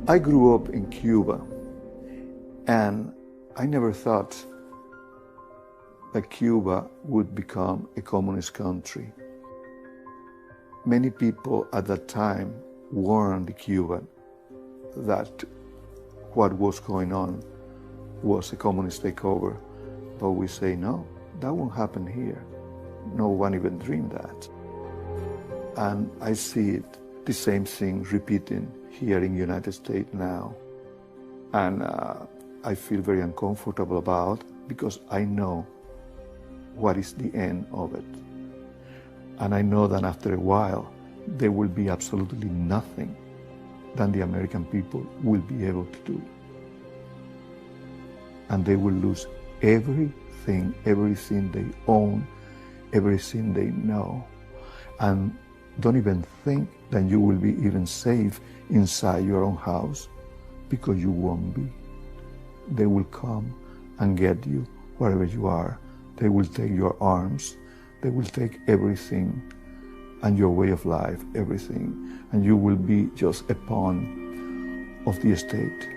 I grew up in Cuba, and I never thought that Cuba would become a communist country. Many people at that time warned the Cuban that what was going on was a communist takeover, but we say no, that won't happen here. No one even dreamed that. And I see it, the same thing repeating here in the United States now. And I feel very uncomfortable about it because I know what is the end of it. And I know that after a while, there will be absolutely nothing that the American people will be able to do. And they will lose everything they own, everything they know. And don't even think that you will be even safe inside your own house, because you won't be. They will come and get you wherever you are. They will take your arms, they will take everything, and your way of life, everything, and you will be just a pawn of the state.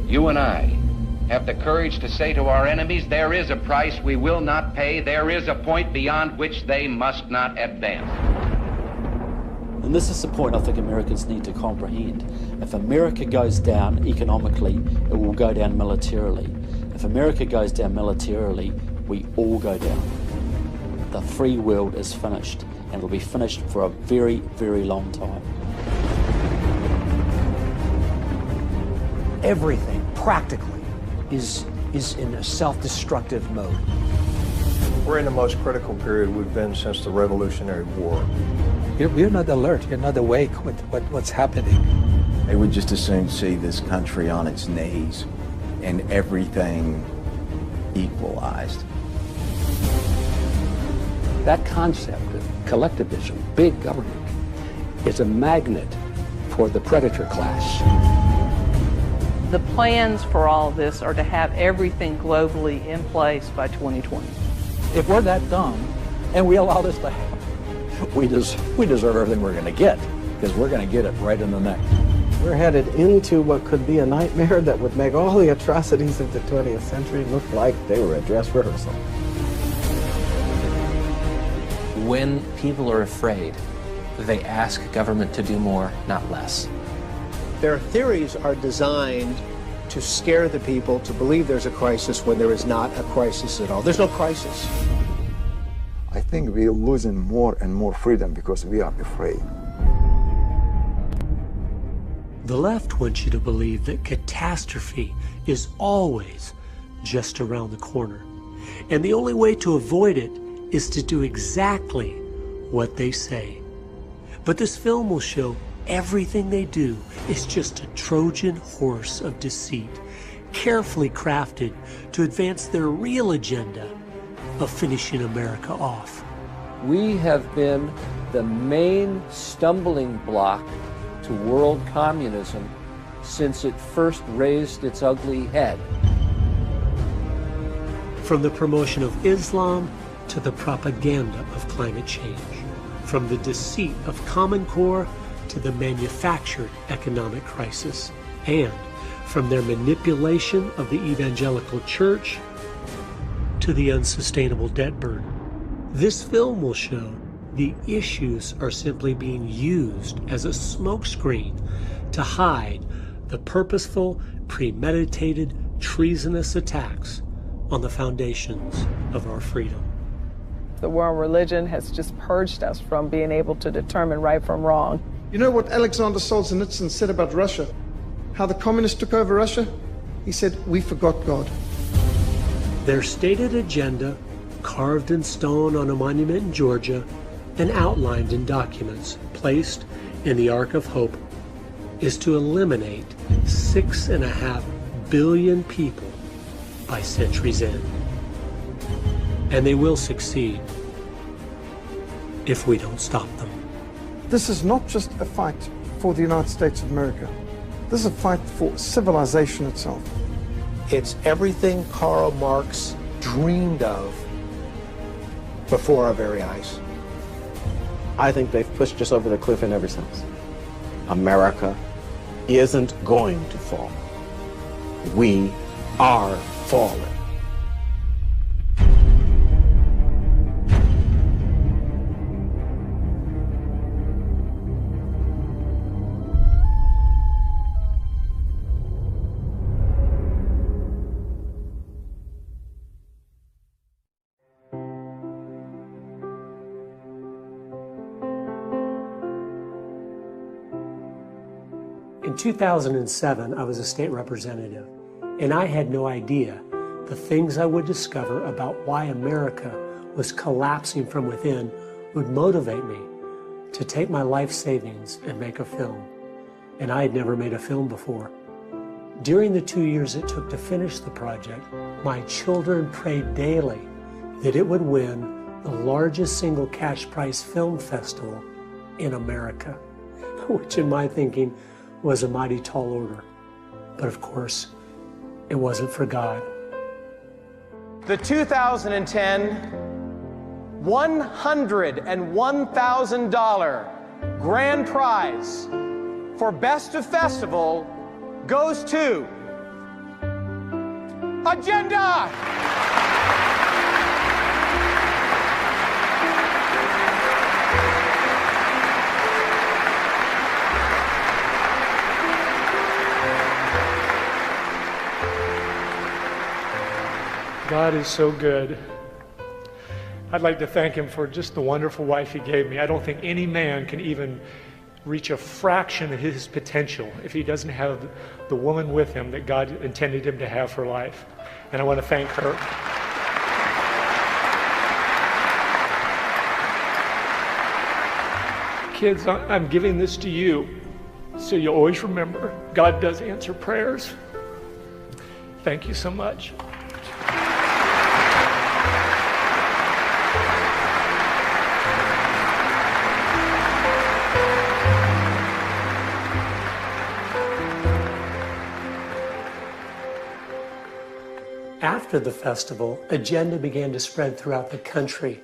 You and I have the courage to say to our enemies, there is a price we will not pay, there is a point beyond which they must not advance. And this is the point I think Americans need to comprehend. If America goes down economically, it will go down militarily. If America goes down militarily, we all go down. The free world is finished, and it'll be finished for a very, very long time. Everything, practically, is in a self-destructive mode. We're in the most critical period we've been since the Revolutionary War. You're not alert, you're not awake with what's happening. They would just as soon see this country on its knees and everything equalized. That concept of collectivism, big government, is a magnet for the predator class. The plans for all of this are to have everything globally in place by 2020. If we're that dumb and we allow this to happen, we deserve everything we're going to get, because we're going to get it right in the neck. We're headed into what could be a nightmare that would make all the atrocities of the 20th century look like they were a dress rehearsal. When people are afraid, they ask government to do more, not less. Their theories are designed to scare the people to believe there's a crisis when there is not a crisis at all. There's no crisis. I think we're losing more and more freedom because we are afraid. The left wants you to believe that catastrophe is always just around the corner. And the only way to avoid it is to do exactly what they say. But this film will show everything they do is just a Trojan horse of deceit, carefully crafted to advance their real agenda of finishing America off. We have been the main stumbling block to world communism since it first raised its ugly head. From the promotion of Islam to the propaganda of climate change, from the deceit of Common Core to the manufactured economic crisis, and from their manipulation of the evangelical church to the unsustainable debt burden. This film will show the issues are simply being used as a smokescreen to hide the purposeful, premeditated, treasonous attacks on the foundations of our freedom. The war on religion has just purged us from being able to determine right from wrong. You know what Alexander Solzhenitsyn said about Russia? How the communists took over Russia? He said, "We forgot God." Their stated agenda, carved in stone on a monument in Georgia and outlined in documents placed in the Ark of Hope, is to eliminate 6.5 billion people by century's end. And they will succeed if we don't stop them. This is not just a fight for the United States of America. This is a fight for civilization itself. It's everything Karl Marx dreamed of before our very eyes. I think they've pushed us over the cliff in ever since. America isn't going to fall. We are falling. In 2007, I was a state representative, and I had no idea the things I would discover about why America was collapsing from within would motivate me to take my life savings and make a film. And I had never made a film before. During the 2 years it took to finish the project, my children prayed daily that it would win the largest single cash prize film festival in America, which in my thinking was a mighty tall order. But of course, it wasn't for God. The 2010 $101,000 grand prize for Best of Festival goes to Agenda! God is so good. I'd like to thank him for just the wonderful wife he gave me. I don't think any man can even reach a fraction of his potential if he doesn't have the woman with him that God intended him to have for life. And I want to thank her. Kids, I'm giving this to you so you'll always remember God does answer prayers. Thank you so much. After the festival, Agenda began to spread throughout the country.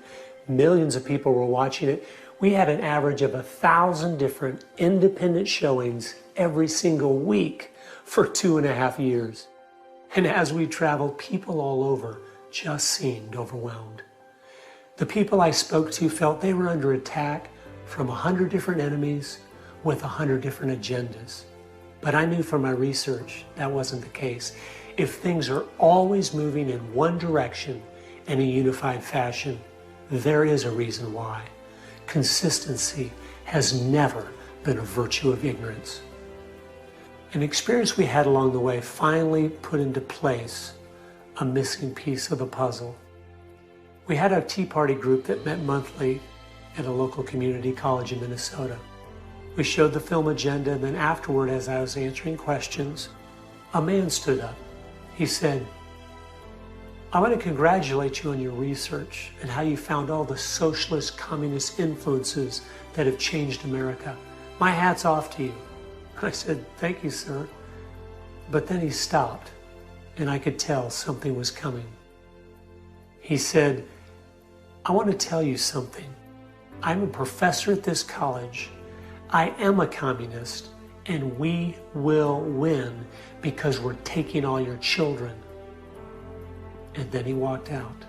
Millions of people were watching it. We had an average of 1,000 different independent showings every single week for 2.5 years. And as we traveled, people all over just seemed overwhelmed. The people I spoke to felt they were under attack from 100 different enemies with 100 different agendas. But I knew from my research that wasn't the case. If things are always moving in one direction in a unified fashion, there is a reason why. Consistency has never been a virtue of ignorance. An experience we had along the way finally put into place a missing piece of the puzzle. We had a Tea Party group that met monthly at a local community college in Minnesota. We showed the film Agenda, and then afterward, as I was answering questions, a man stood up. He said, "I want to congratulate you on your research and how you found all the socialist, communist influences that have changed America. My hat's off to you." I said, "Thank you, sir." But then he stopped, and I could tell something was coming. He said, "I want to tell you something. I'm a professor at this college. I am a communist, and we will win because we're taking all your children." And then he walked out.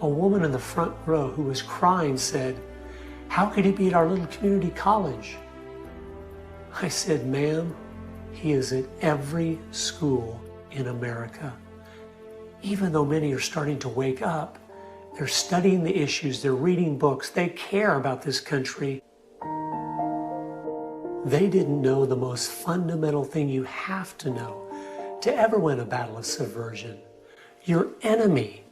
A woman in the front row who was crying said, "How could he be at our little community college?" I said, "Ma'am, he is at every school in America. Even though many are starting to wake up, they're studying the issues, they're reading books, they care about this country. They didn't know the most fundamental thing you have to know to ever win a battle of subversion. Your enemy."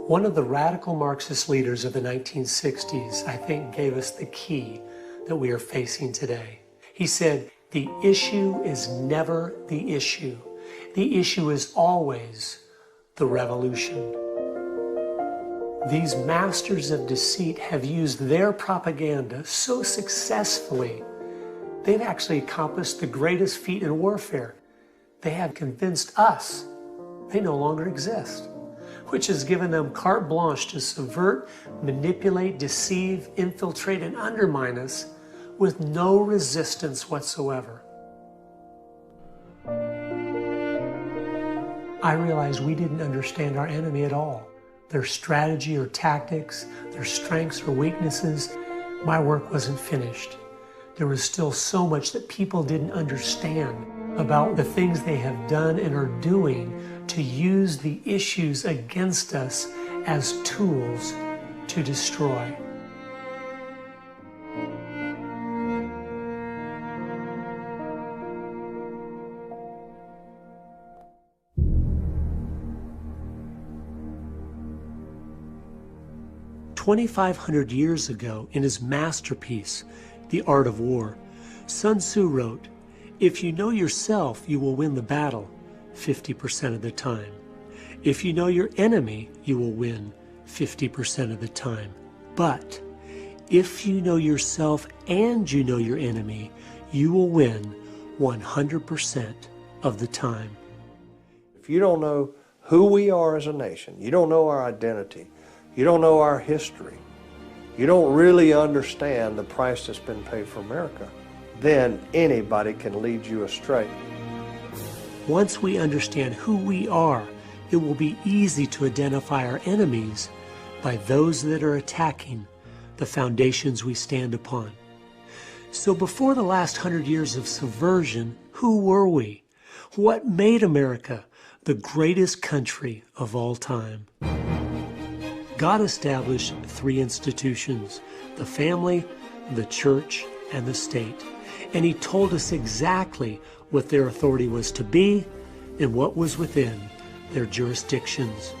One of the radical Marxist leaders of the 1960s, I think, gave us the key that we are facing today. He said, "The issue is never the issue. The issue is always the revolution. These masters of deceit have used their propaganda so successfully, they've actually accomplished the greatest feat in warfare. They have convinced us they no longer exist, which has given them carte blanche to subvert, manipulate, deceive, infiltrate, and undermine us with no resistance whatsoever. I realized we didn't understand our enemy at all, their strategy or tactics, their strengths or weaknesses. My work wasn't finished. There was still so much that people didn't understand about the things they have done and are doing to use the issues against us as tools to destroy. "2,500 years ago, in his masterpiece, The Art of War, Sun Tzu wrote, 'If you know yourself, you will win the battle 50% of the time. If you know your enemy, you will win 50% of the time. But if you know yourself and you know your enemy, you will win 100% of the time.'" If you don't know who we are as a nation, you don't know our identity, you don't know our history, you don't really understand the price that's been paid for America, then anybody can lead you astray. Once we understand who we are, it will be easy to identify our enemies by those that are attacking the foundations we stand upon. So before the last 100 years of subversion, who were we? What made America the greatest country of all time? God established 3 institutions: the family, the church, and the state. And he told us exactly what their authority was to be and what was within their jurisdictions.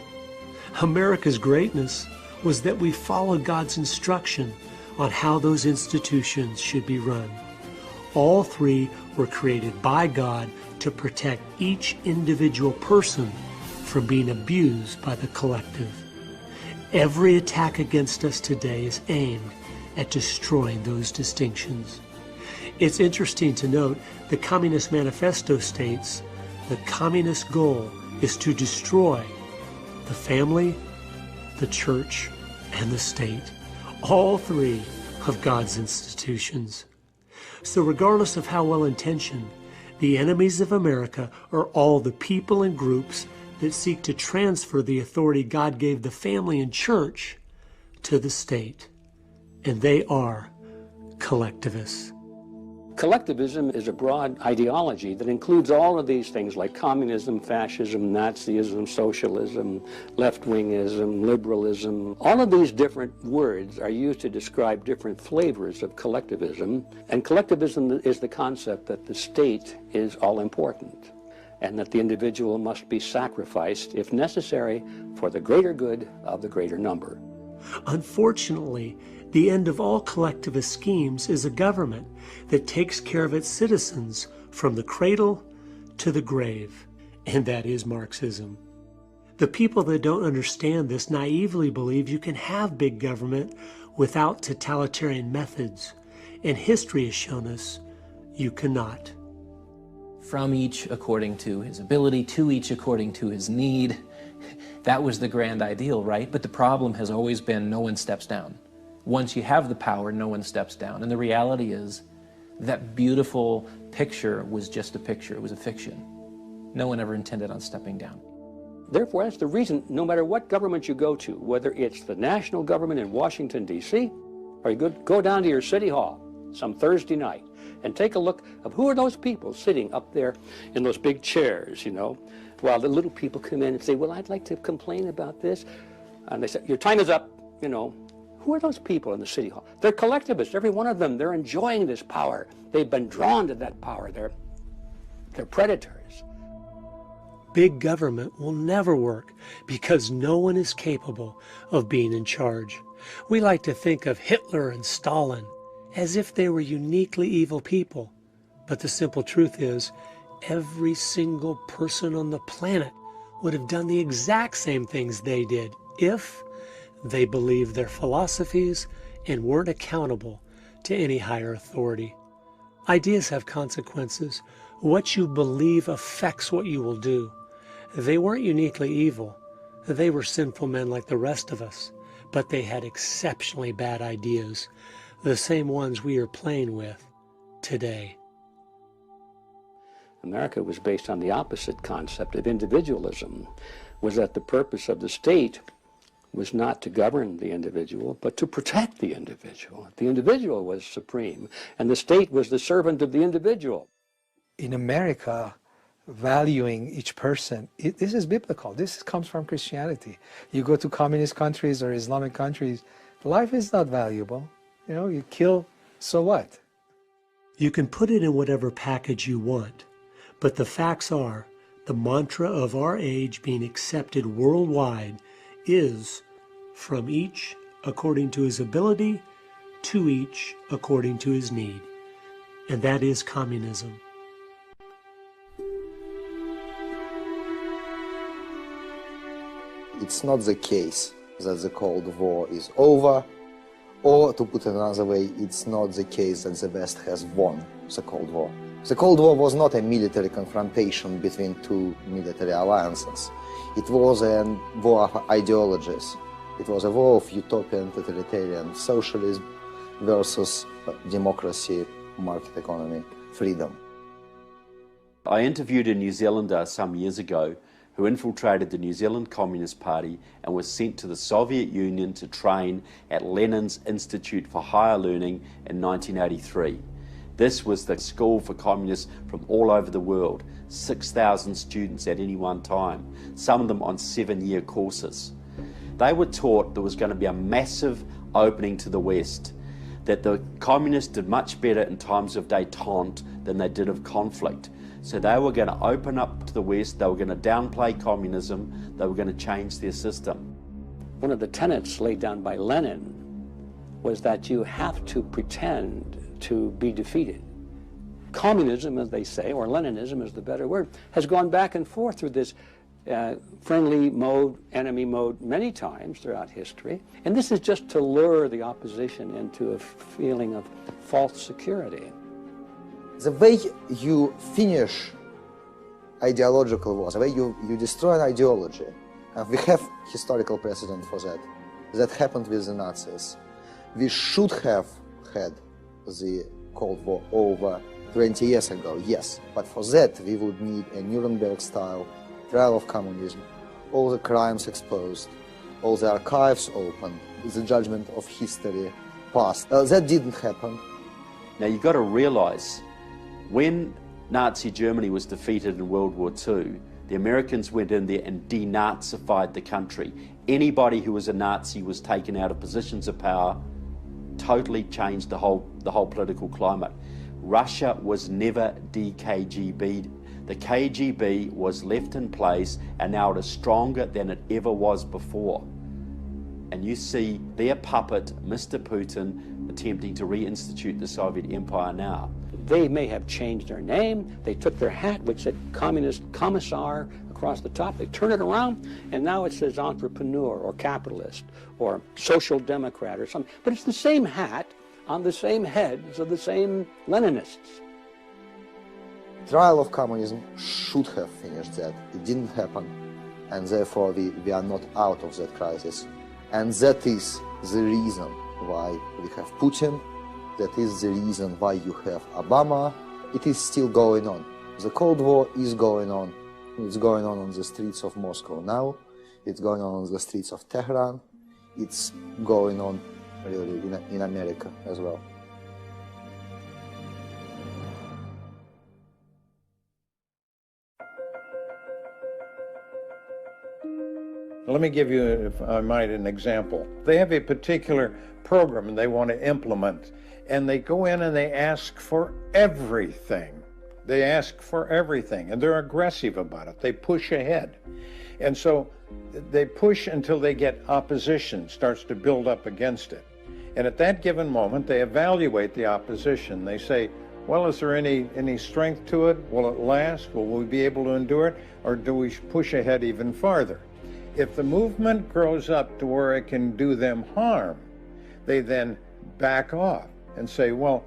America's greatness was that we followed God's instruction on how those institutions should be run. All 3 were created by God to protect each individual person from being abused by the collective. Every attack against us today is aimed at destroying those distinctions. It's interesting to note the Communist Manifesto states the communist goal is to destroy the family, the church, and the state, all 3 of God's institutions. So regardless of how well-intentioned, the enemies of America are all the people and groups that seek to transfer the authority God gave the family and church to the state. And they are collectivists. Collectivism is a broad ideology that includes all of these things like communism, fascism, Nazism, socialism, left-wingism, liberalism. All of these different words are used to describe different flavors of collectivism. And collectivism is the concept that the state is all-important and that the individual must be sacrificed, if necessary, for the greater good of the greater number. Unfortunately, the end of all collectivist schemes is a government that takes care of its citizens from the cradle to the grave, and that is Marxism. The people that don't understand this naively believe you can have big government without totalitarian methods, and history has shown us you cannot. From each according to his ability, to each according to his need. That was the grand ideal, right? But the problem has always been no one steps down. Once you have the power, no one steps down. And the reality is that beautiful picture was just a picture. It was a fiction. No one ever intended on stepping down. Therefore, that's the reason, no matter what government you go to, whether it's the national government in Washington, D.C., or you go down to your city hall some Thursday night and take a look of who are those people sitting up there in those big chairs, you know, while the little people come in and say, well, I'd like to complain about this. And they say, your time is up, you know. Who are those people in the city hall? They're collectivists, every one of them. They're enjoying this power. They've been drawn to that power. They're predators. Big government will never work because no one is capable of being in charge. We like to think of Hitler and Stalin as if they were uniquely evil people. But the simple truth is, every single person on the planet would have done the exact same things they did if they believed their philosophies and weren't accountable to any higher authority. Ideas have consequences. What you believe affects what you will do. They weren't uniquely evil. They were sinful men like the rest of us, but they had exceptionally bad ideas, the same ones we are playing with today. America was based on the opposite concept of individualism, was that the purpose of the state was not to govern the individual, but to protect the individual. The individual was supreme, and the state was the servant of the individual. In America, valuing each person, this is biblical. This comes from Christianity. You go to communist countries or Islamic countries, life is not valuable. You know, you kill, so what? You can put it in whatever package you want, but the facts are, the mantra of our age being accepted worldwide is from each according to his ability, to each according to his need. And that is communism. It's not the case that the Cold War is over, or to put it another way, it's not the case that the West has won the Cold War. The Cold War was not a military confrontation between two military alliances. It was a war of ideologies. It was a war of utopian totalitarian socialism versus democracy, market economy, freedom. I interviewed a New Zealander some years ago who infiltrated the New Zealand Communist Party and was sent to the Soviet Union to train at Lenin's Institute for Higher Learning in 1983. This was the school for communists from all over the world, 6,000 students at any one time, some of them on 7-year courses. They were taught there was going to be a massive opening to the West, that the communists did much better in times of détente than they did of conflict. So they were going to open up to the West, they were going to downplay communism, they were going to change their system. One of the tenets laid down by Lenin was that you have to pretend to be defeated. Communism, as they say, or Leninism is the better word, has gone back and forth through this friendly mode, enemy mode, many times throughout history. And this is just to lure the opposition into a feeling of false security. The way you finish ideological wars, the way you destroy an ideology, and we have historical precedent for that. That happened with the Nazis. We should have had the Cold War over 20 years ago, yes, but for that we would need a Nuremberg-style trial of communism, all the crimes exposed, all the archives opened, the judgment of history passed. That didn't happen. Now you've got to realize, when Nazi Germany was defeated in World War II, the Americans went in there and denazified the country. Anybody who was a Nazi was taken out of positions of power, totally changed the whole political climate. Russia was never de-KGB'd. The KGB was left in place, and now it is stronger than it ever was before. And you see their puppet, Mr. Putin, attempting to reinstitute the Soviet Empire now. They may have changed their name. They took their hat, which said Communist Commissar across the top. They turned it around, and now it says entrepreneur or capitalist or social democrat or something. But it's the same hat on the same heads of the same Leninists. Trial of communism should have finished that. It didn't happen, and therefore we are not out of that crisis. And that is the reason why we have Putin. That is the reason why you have Obama. It is still going on. The Cold War is going on. It's going on the streets of Moscow now. It's going on the streets of Tehran. It's going on really in America as well. Let me give you, if I might, an example. They have a particular program they want to implement, and they go in and they ask for everything. They ask for everything, and they're aggressive about it. They push ahead. And so they push until they get opposition, starts to build up against it. And at that given moment, they evaluate the opposition. They say, Well, is there any strength to it? Will it last? Will we be able to endure it? Or do we push ahead even farther? If the movement grows up to where it can do them harm, they then back off and say, well,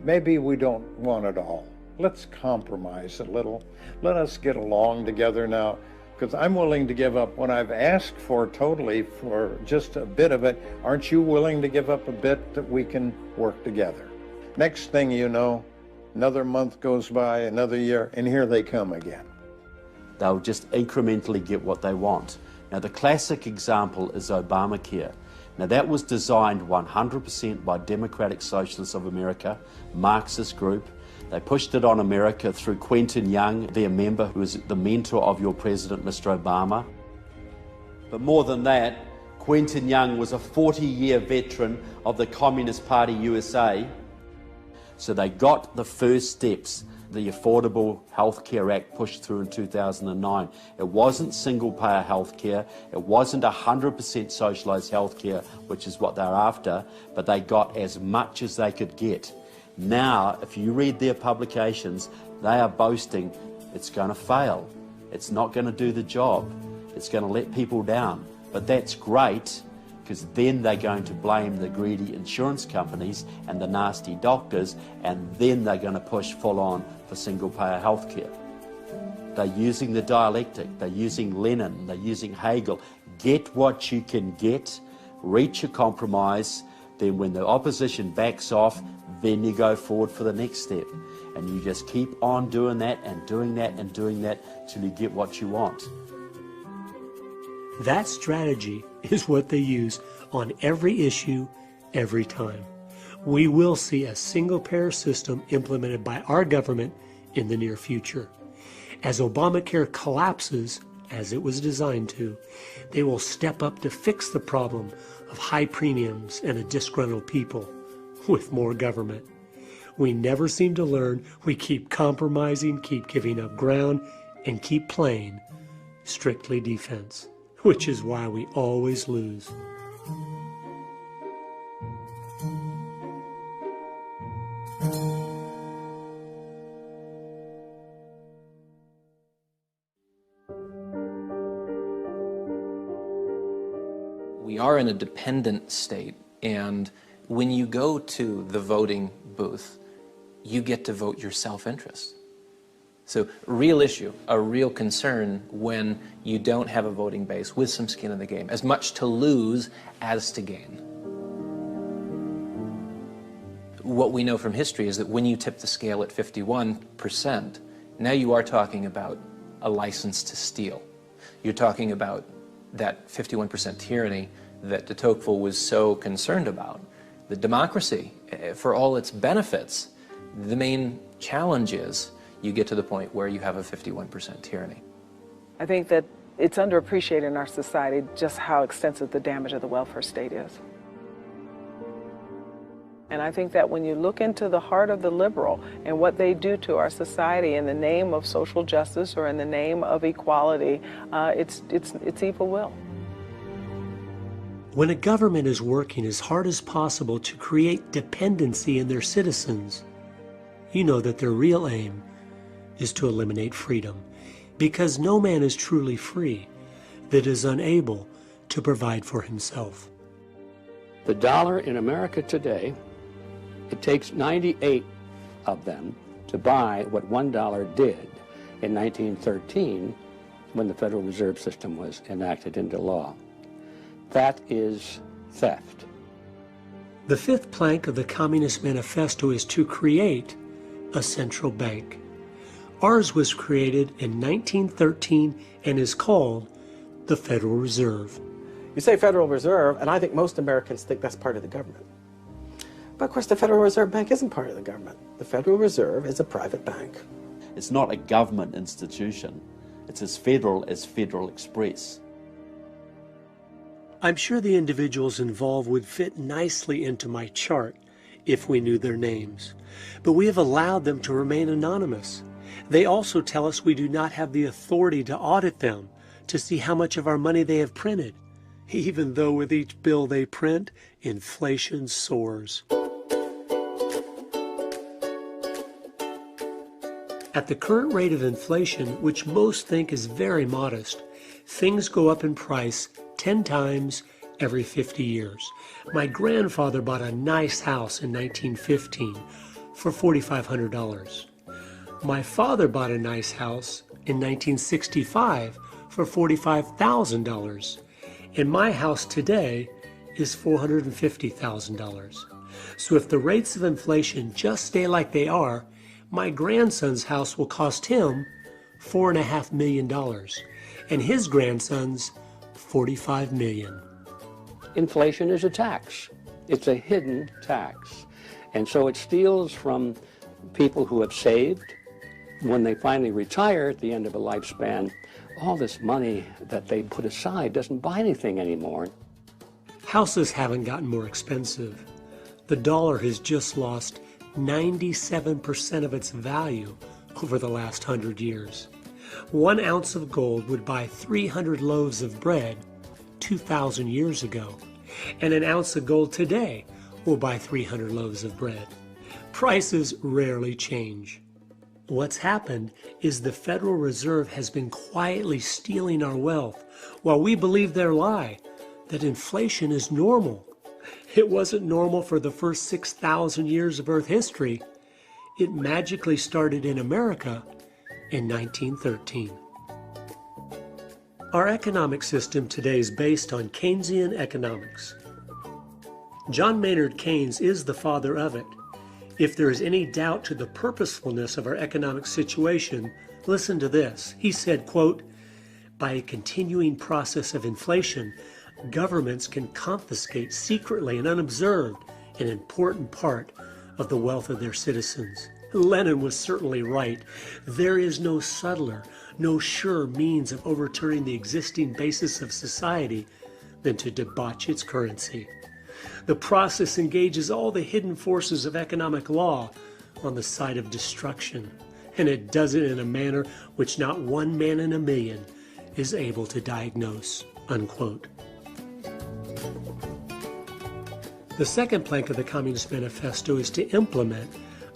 maybe we don't want it all. Let's compromise a little. Let us get along together now, because I'm willing to give up what I've asked for totally for just a bit of it. Aren't you willing to give up a bit that we can work together? Next thing you know, another month goes by, another year, and here they come again. They'll just incrementally get what they want. Now, the classic example is Obamacare. Now, that was designed 100% by Democratic Socialists of America, Marxist group. They pushed it on America through Quentin Young, their member, who was the mentor of your president, Mr. Obama. But more than that, Quentin Young was a 40-year veteran of the Communist Party USA. So they got the first steps. The Affordable Health Care Act pushed through in 2009. It wasn't single-payer health care. It wasn't 100% socialised health care, which is what they're after, but they got as much as they could get. Now, if you read their publications, they are boasting it's going to fail. It's not going to do the job. It's going to let people down. But that's great, because then they're going to blame the greedy insurance companies and the nasty doctors, and then they're going to push full on for single-payer health care. They're using the dialectic, they're using Lenin, they're using Hegel. Get what you can get, reach a compromise, then when the opposition backs off, then you go forward for the next step. And you just keep on doing that and doing that and doing that till you get what you want. That strategy is what they use on every issue, every time. We will see a single-payer system implemented by our government in the near future. As Obamacare collapses, as it was designed to, they will step up to fix the problem of high premiums and a disgruntled people with more government. We never seem to learn. We keep compromising, keep giving up ground, and keep playing strictly defense, which is why we always lose. We are in a dependent state, and when you go to the voting booth, you get to vote your self-interest. So, real issue, a real concern when you don't have a voting base with some skin in the game, as much to lose as to gain. What we know from history is that when you tip the scale at 51%, now you are talking about a license to steal. You're talking about that 51% tyranny that de Tocqueville was so concerned about. The democracy, for all its benefits, the main challenge is you get to the point where you have a 51% tyranny. I think that it's underappreciated in our society just how extensive the damage of the welfare state is. And I think that when you look into the heart of the liberal and what they do to our society in the name of social justice or in the name of equality, it's evil will. When a government is working as hard as possible to create dependency in their citizens, you know that their real aim is to eliminate freedom, because no man is truly free that is unable to provide for himself. The dollar in America today, it takes 98 of them to buy what $1 did in 1913 when the Federal Reserve System was enacted into law. That is theft. The fifth plank of the Communist Manifesto is to create a central bank. Ours was created in 1913 and is called the Federal Reserve. You say Federal Reserve, and I think most Americans think that's part of the government. But of course, the Federal Reserve Bank isn't part of the government. The Federal Reserve is a private bank. It's not a government institution. It's as Federal Express. I'm sure the individuals involved would fit nicely into my chart if we knew their names, but we have allowed them to remain anonymous. They also tell us we do not have the authority to audit them to see how much of our money they have printed, even though with each bill they print, inflation soars. At the current rate of inflation, which most think is very modest, things go up in price 10 times every 50 years. My grandfather bought a nice house in 1915 for $4,500. My father bought a nice house in 1965 for $45,000. And my house today is $450,000. So if the rates of inflation just stay like they are, my grandson's house will cost him $4.5 million, and his grandson's $45 million. Inflation is a tax. It's a hidden tax. And so it steals from people who have saved. When they finally retire at the end of a lifespan, all this money that they put aside doesn't buy anything anymore. Houses haven't gotten more expensive. The dollar has just lost 97% of its value over the last 100 years. 1 ounce of gold would buy 300 loaves of bread 2,000 years ago, and an ounce of gold today will buy 300 loaves of bread. Prices rarely change. What's happened is the Federal Reserve has been quietly stealing our wealth while we believe their lie that inflation is normal. It wasn't normal for the first 6,000 years of Earth history. It magically started in America in 1913. Our economic system today is based on Keynesian economics. John Maynard Keynes is the father of it. If there is any doubt to the purposefulness of our economic situation, listen to this. He said, quote, "By a continuing process of inflation, governments can confiscate secretly and unobserved an important part of the wealth of their citizens." Lenin was certainly right. There is no subtler, no surer means of overturning the existing basis of society than to debauch its currency. The process engages all the hidden forces of economic law on the side of destruction, and it does it in a manner which not one man in a million is able to diagnose, unquote. The second plank of the Communist Manifesto is to implement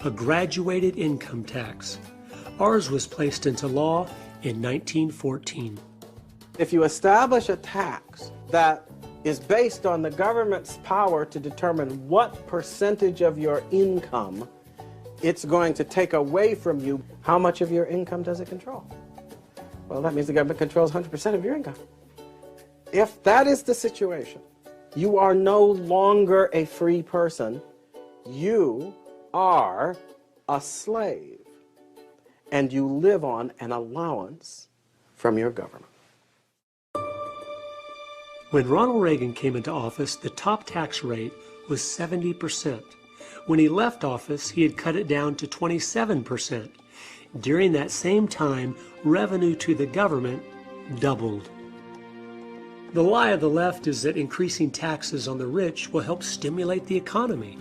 a graduated income tax. Ours was placed into law in 1914. If you establish a tax that is based on the government's power to determine what percentage of your income it's going to take away from you, how much of your income does it control? Well, that means the government controls 100% of your income. If that is the situation, you are no longer a free person. You are a slave, and you live on an allowance from your government. When Ronald Reagan came into office, the top tax rate was 70%. When he left office, he had cut it down to 27%. During that same time, revenue to the government doubled. The lie of the left is that increasing taxes on the rich will help stimulate the economy,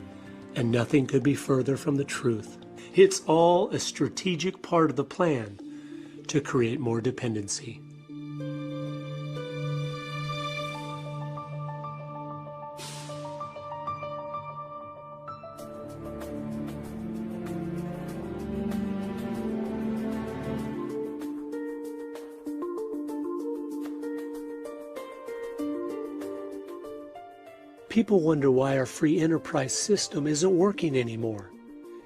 and nothing could be further from the truth. It's all a strategic part of the plan to create more dependency. People wonder why our free enterprise system isn't working anymore.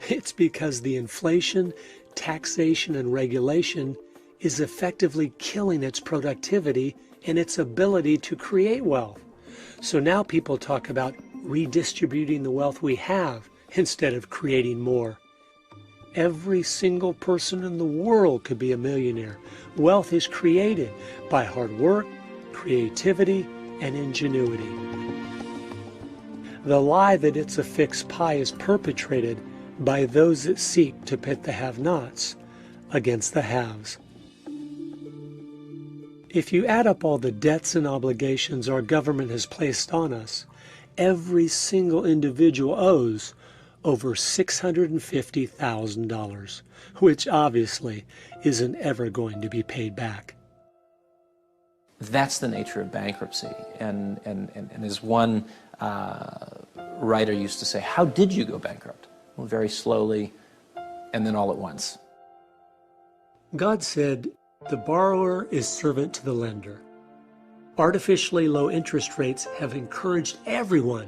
It's because the inflation, taxation, and regulation is effectively killing its productivity and its ability to create wealth. So now people talk about redistributing the wealth we have instead of creating more. Every single person in the world could be a millionaire. Wealth is created by hard work, creativity, and ingenuity. The lie that it's a fixed pie is perpetrated by those that seek to pit the have-nots against the haves. If you add up all the debts and obligations our government has placed on us, every single individual owes over $650,000, which obviously isn't ever going to be paid back. That's the nature of bankruptcy. And as one writer used to say, how did you go bankrupt? Well, very slowly and then all at once. God said, "The borrower is servant to the lender." Artificially low interest rates have encouraged everyone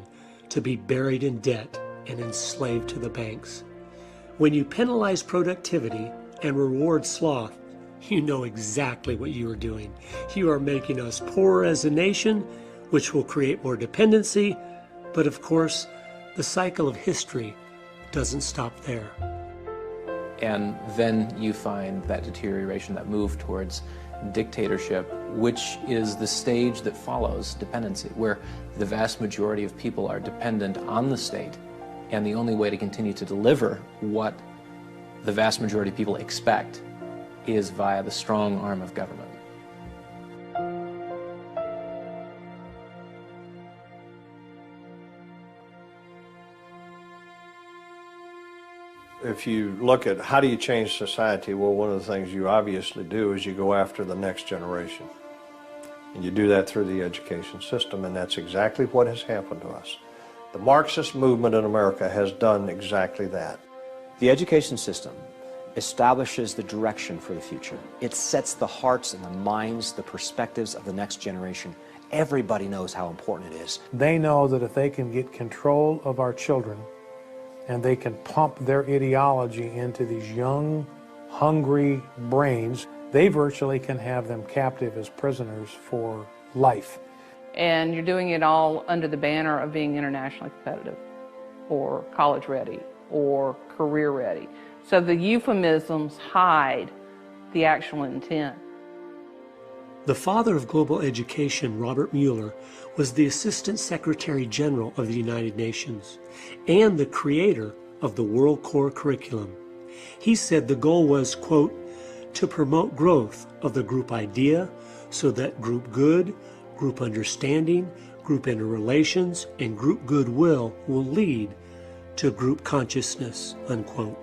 to be buried in debt and enslaved to the banks. When you penalize productivity and reward sloth, you know exactly what you are doing. You are making us poorer as a nation, which will create more dependency, but of course, the cycle of history doesn't stop there. And then you find that deterioration, that move towards dictatorship, which is the stage that follows dependency, where the vast majority of people are dependent on the state, and the only way to continue to deliver what the vast majority of people expect is via the strong arm of government. If you look at how do you change society, well, one of the things you obviously do is you go after the next generation. And you do that through the education system, and that's exactly what has happened to us. The Marxist movement in America has done exactly that. The education system establishes the direction for the future. It sets the hearts and the minds, the perspectives of the next generation. Everybody knows how important it is. They know that if they can get control of our children and they can pump their ideology into these young, hungry brains, they virtually can have them captive as prisoners for life. And you're doing it all under the banner of being internationally competitive, or college ready, or career ready. So the euphemisms hide the actual intent. The father of global education, Robert Mueller, was the Assistant Secretary General of the United Nations and the creator of the World Core Curriculum. He said the goal was, quote, to promote growth of the group idea so that group good, group understanding, group interrelations, and group goodwill will lead to group consciousness, unquote.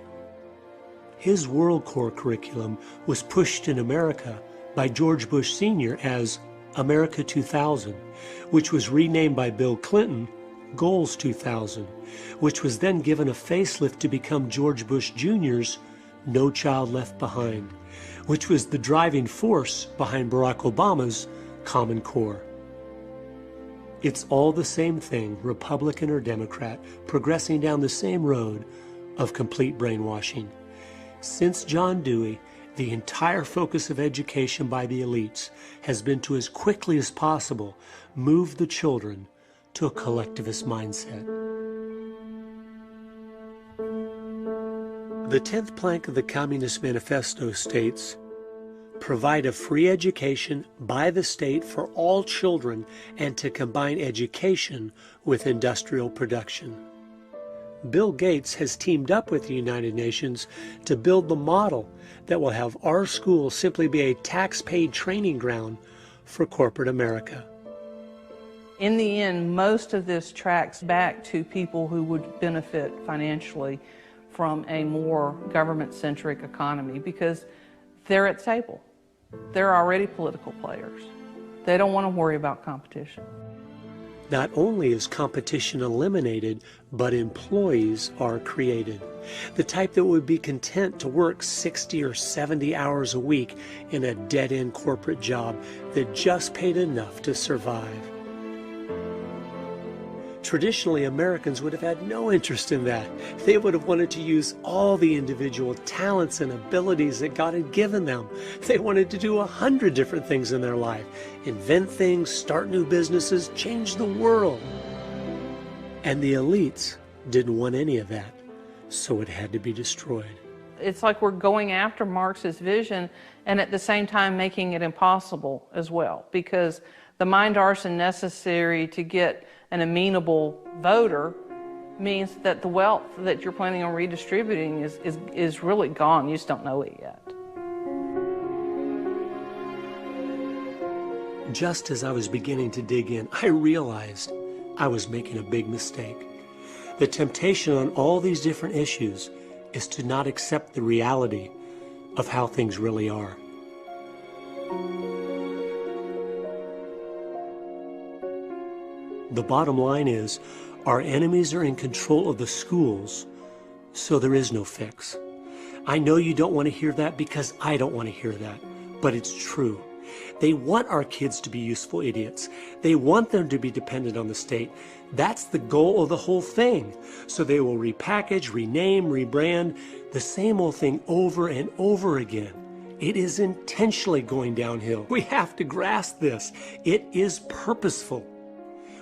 His World Core Curriculum was pushed in America by George Bush Sr. as America 2000, which was renamed by Bill Clinton Goals 2000, which was then given a facelift to become George Bush Jr.'s No Child Left Behind, which was the driving force behind Barack Obama's Common Core. It's all the same thing, Republican or Democrat, progressing down the same road of complete brainwashing. Since John Dewey, the entire focus of education by the elites has been to, as quickly as possible, move the children to a collectivist mindset. The 10th plank of the Communist Manifesto states, provide a free education by the state for all children and to combine education with industrial production. Bill Gates has teamed up with the United Nations to build the model that will have our schools simply be a tax-paid training ground for corporate America. In the end, most of this tracks back to people who would benefit financially from a more government-centric economy because they're at table. They're already political players. They don't want to worry about competition. Not only is competition eliminated, but employees are created. The type that would be content to work 60 or 70 hours a week in a dead-end corporate job that just paid enough to survive. Traditionally, Americans would have had no interest in that. They would have wanted to use all the individual talents and abilities that God had given them. They wanted to do 100 different things in their life. Invent things, start new businesses, change the world. And the elites didn't want any of that, so it had to be destroyed. It's like we're going after Marx's vision and at the same time making it impossible as well, because the mind arson necessary to get an amenable voter means that the wealth that you're planning on redistributing is really gone. You just don't know it yet. Just as I was beginning to dig in, I realized I was making a big mistake. The temptation on all these different issues is to not accept the reality of how things really are. The bottom line is, our enemies are in control of the schools, so there is no fix. I know you don't want to hear that because I don't want to hear that, but it's true. They want our kids to be useful idiots. They want them to be dependent on the state. That's the goal of the whole thing. So they will repackage, rename, rebrand the same old thing over and over again. It is intentionally going downhill. We have to grasp this. It is purposeful.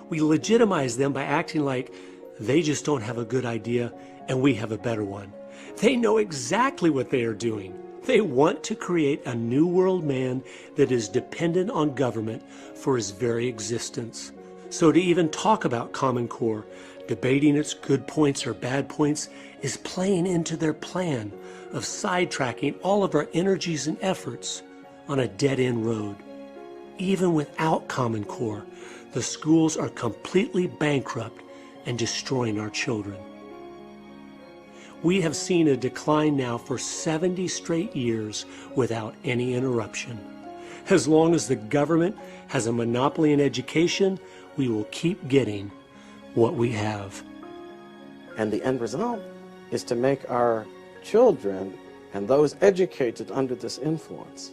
We legitimize them by acting like they just don't have a good idea and we have a better one. They know exactly what they are doing. They want to create a new world man that is dependent on government for his very existence. So to even talk about Common Core, debating its good points or bad points, is playing into their plan of sidetracking all of our energies and efforts on a dead-end road. Even without Common Core, the schools are completely bankrupt and destroying our children. We have seen a decline now for 70 straight years without any interruption. As long as the government has a monopoly in education, we will keep getting what we have. And the end result is to make our children and those educated under this influence,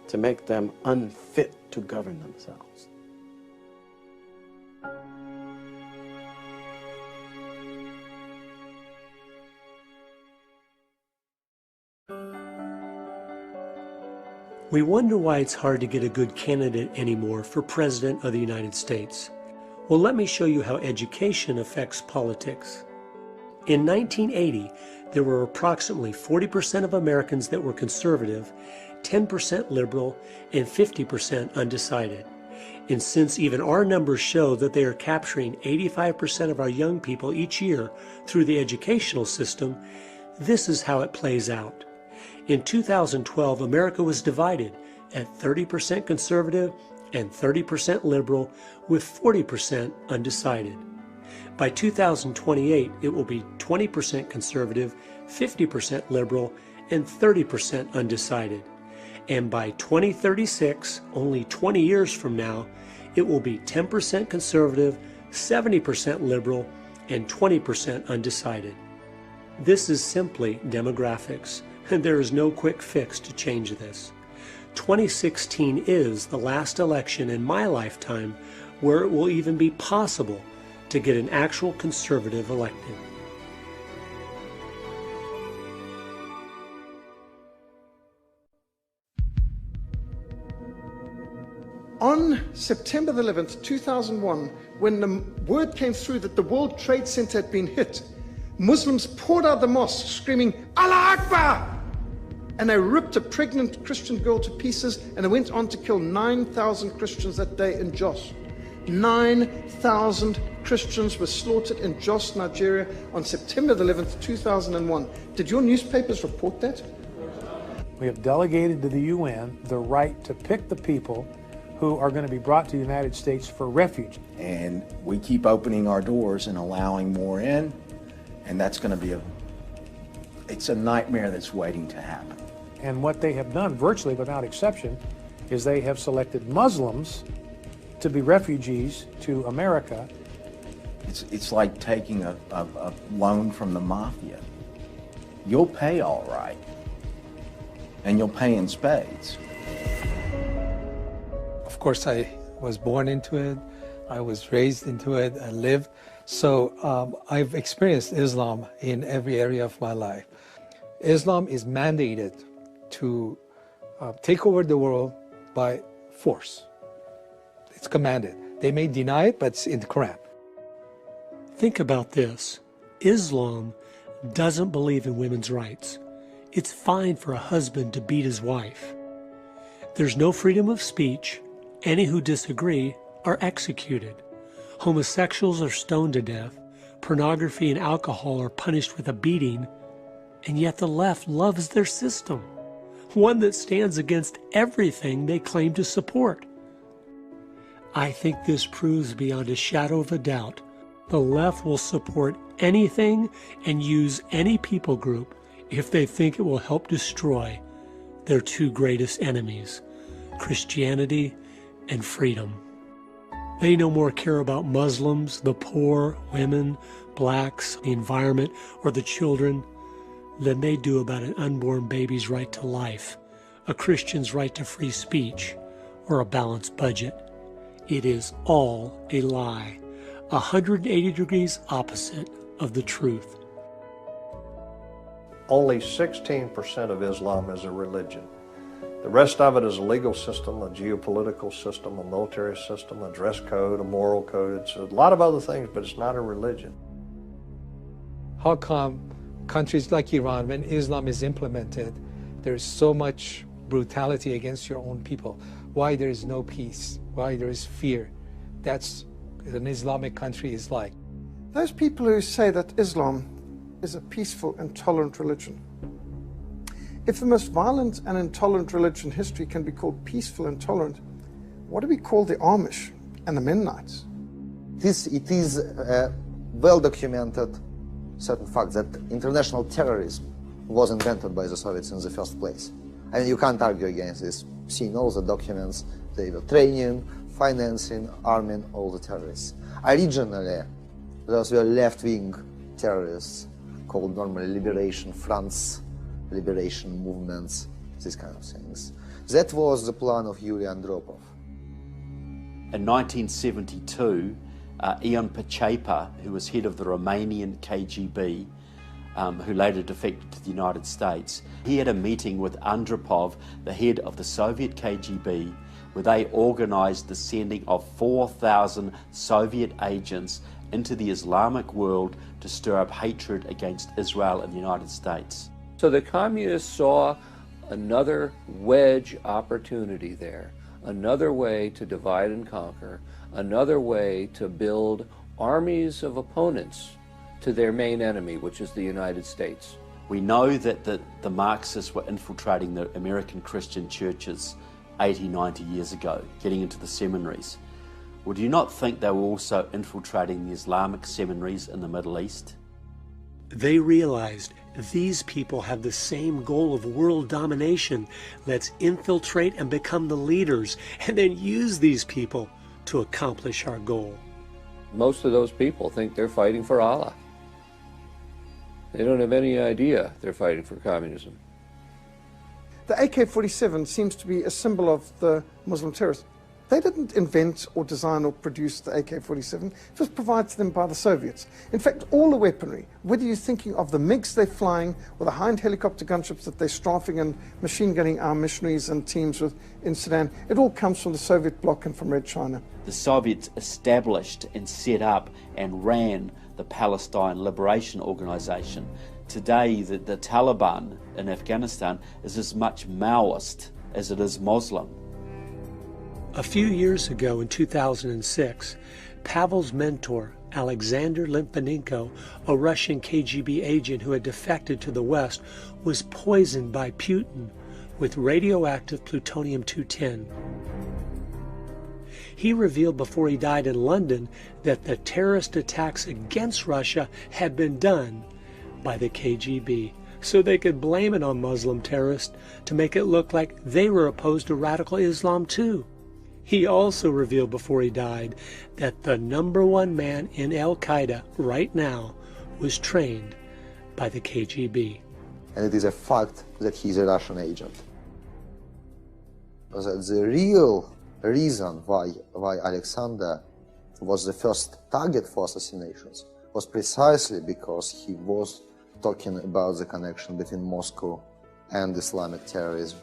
to make them unfit to govern themselves. We wonder why it's hard to get a good candidate anymore for President of the United States. Well, let me show you how education affects politics. In 1980, there were approximately 40% of Americans that were conservative, 10% liberal, and 50% undecided. And since even our numbers show that they are capturing 85% of our young people each year through the educational system, this is how it plays out. In 2012, America was divided at 30% conservative and 30% liberal, with 40% undecided. By 2028, it will be 20% conservative, 50% liberal, and 30% undecided. And by 2036, only 20 years from now, it will be 10% conservative, 70% liberal, and 20% undecided. This is simply demographics, and there is no quick fix to change this. 2016 is the last election in my lifetime where it will even be possible to get an actual conservative elected. On September the 11th, 2001, when the word came through that the World Trade Center had been hit, Muslims poured out the mosque screaming, Allah Akbar! And they ripped a pregnant Christian girl to pieces, and they went on to kill 9,000 Christians that day in Jos. 9,000 Christians were slaughtered in Jos, Nigeria on September the 11th, 2001. Did your newspapers report that? We have delegated to the UN the right to pick the people who are going to be brought to the United States for refuge. And we keep opening our doors and allowing more in, and that's going to be it's a nightmare that's waiting to happen. And what they have done, virtually without exception, is they have selected Muslims to be refugees to America. It's like taking a loan from the mafia. You'll pay all right, and you'll pay in spades. Of course, I was born into it. I was raised into it. I lived. So I've experienced Islam in every area of my life. Islam is mandated to take over the world by force. It's commanded. They may deny it, but it's in the Quran. Think about this. Islam doesn't believe in women's rights. It's fine for a husband to beat his wife. There's no freedom of speech. Any who disagree are executed. Homosexuals are stoned to death. Pornography and alcohol are punished with a beating. And yet the left loves their system, one that stands against everything they claim to support. I think this proves beyond a shadow of a doubt the left will support anything and use any people group if they think it will help destroy their two greatest enemies, Christianity and freedom. They no more care about Muslims, the poor, women, blacks, the environment, or the children than they do about an unborn baby's right to life, a Christian's right to free speech, or a balanced budget. It is all a lie, 180 degrees opposite of the truth. Only 16% of Islam is a religion. The rest of it is a legal system, a geopolitical system, a military system, a dress code, a moral code. It's a lot of other things, but it's not a religion. How come countries like Iran, when Islam is implemented, there's so much brutality against your own people? Why there is no peace? Why there is fear? That's what an Islamic country is like. Those people who say that Islam is a peaceful and tolerant religion, if the most violent and intolerant religion in history can be called peaceful and tolerant, what do we call the Amish and the Mennonites? It is well documented certain fact that international terrorism was invented by the Soviets in the first place. And you can't argue against this. Seeing all the documents, they were training, financing, arming all the terrorists. Originally, those were left-wing terrorists called normally liberation fronts, liberation movements, these kind of things. That was the plan of Yuri Andropov. In 1972, Ion Pacepa, who was head of the Romanian KGB, who later defected to the United States, he had a meeting with Andropov, the head of the Soviet KGB, where they organized the sending of 4,000 Soviet agents into the Islamic world to stir up hatred against Israel and the United States. So the communists saw another wedge opportunity there, another way to divide and conquer, another way to build armies of opponents to their main enemy, which is the United States. We know that the Marxists were infiltrating the American Christian churches 80, 90 years ago, getting into the seminaries. Would you not think they were also infiltrating the Islamic seminaries in the Middle East? They realized these people have the same goal of world domination. Let's infiltrate and become the leaders, and then use these people to accomplish our goal. Most of those people think they're fighting for Allah. They don't have any idea they're fighting for communism. The AK-47 seems to be a symbol of the Muslim terrorists. They didn't invent or design or produce the AK-47. It was provided to them by the Soviets. In fact, all the weaponry, whether you're thinking of the MiGs they're flying or the Hind helicopter gunships that they're strafing and machine gunning our missionaries and teams with in Sudan, it all comes from the Soviet bloc and from Red China. The Soviets established and set up and ran the Palestine Liberation Organization. Today, the Taliban in Afghanistan is as much Maoist as it is Muslim. A few years ago, in 2006, Pavel's mentor, Alexander Litvinenko, a Russian KGB agent who had defected to the West, was poisoned by Putin with radioactive plutonium-210. He revealed before he died in London that the terrorist attacks against Russia had been done by the KGB, so they could blame it on Muslim terrorists to make it look like they were opposed to radical Islam too. He also revealed before he died that the #1 man in Al-Qaeda right now was trained by the KGB. And it is a fact that he's a Russian agent. The real reason why Alexander was the first target for assassinations was precisely because he was talking about the connection between Moscow and Islamic terrorism.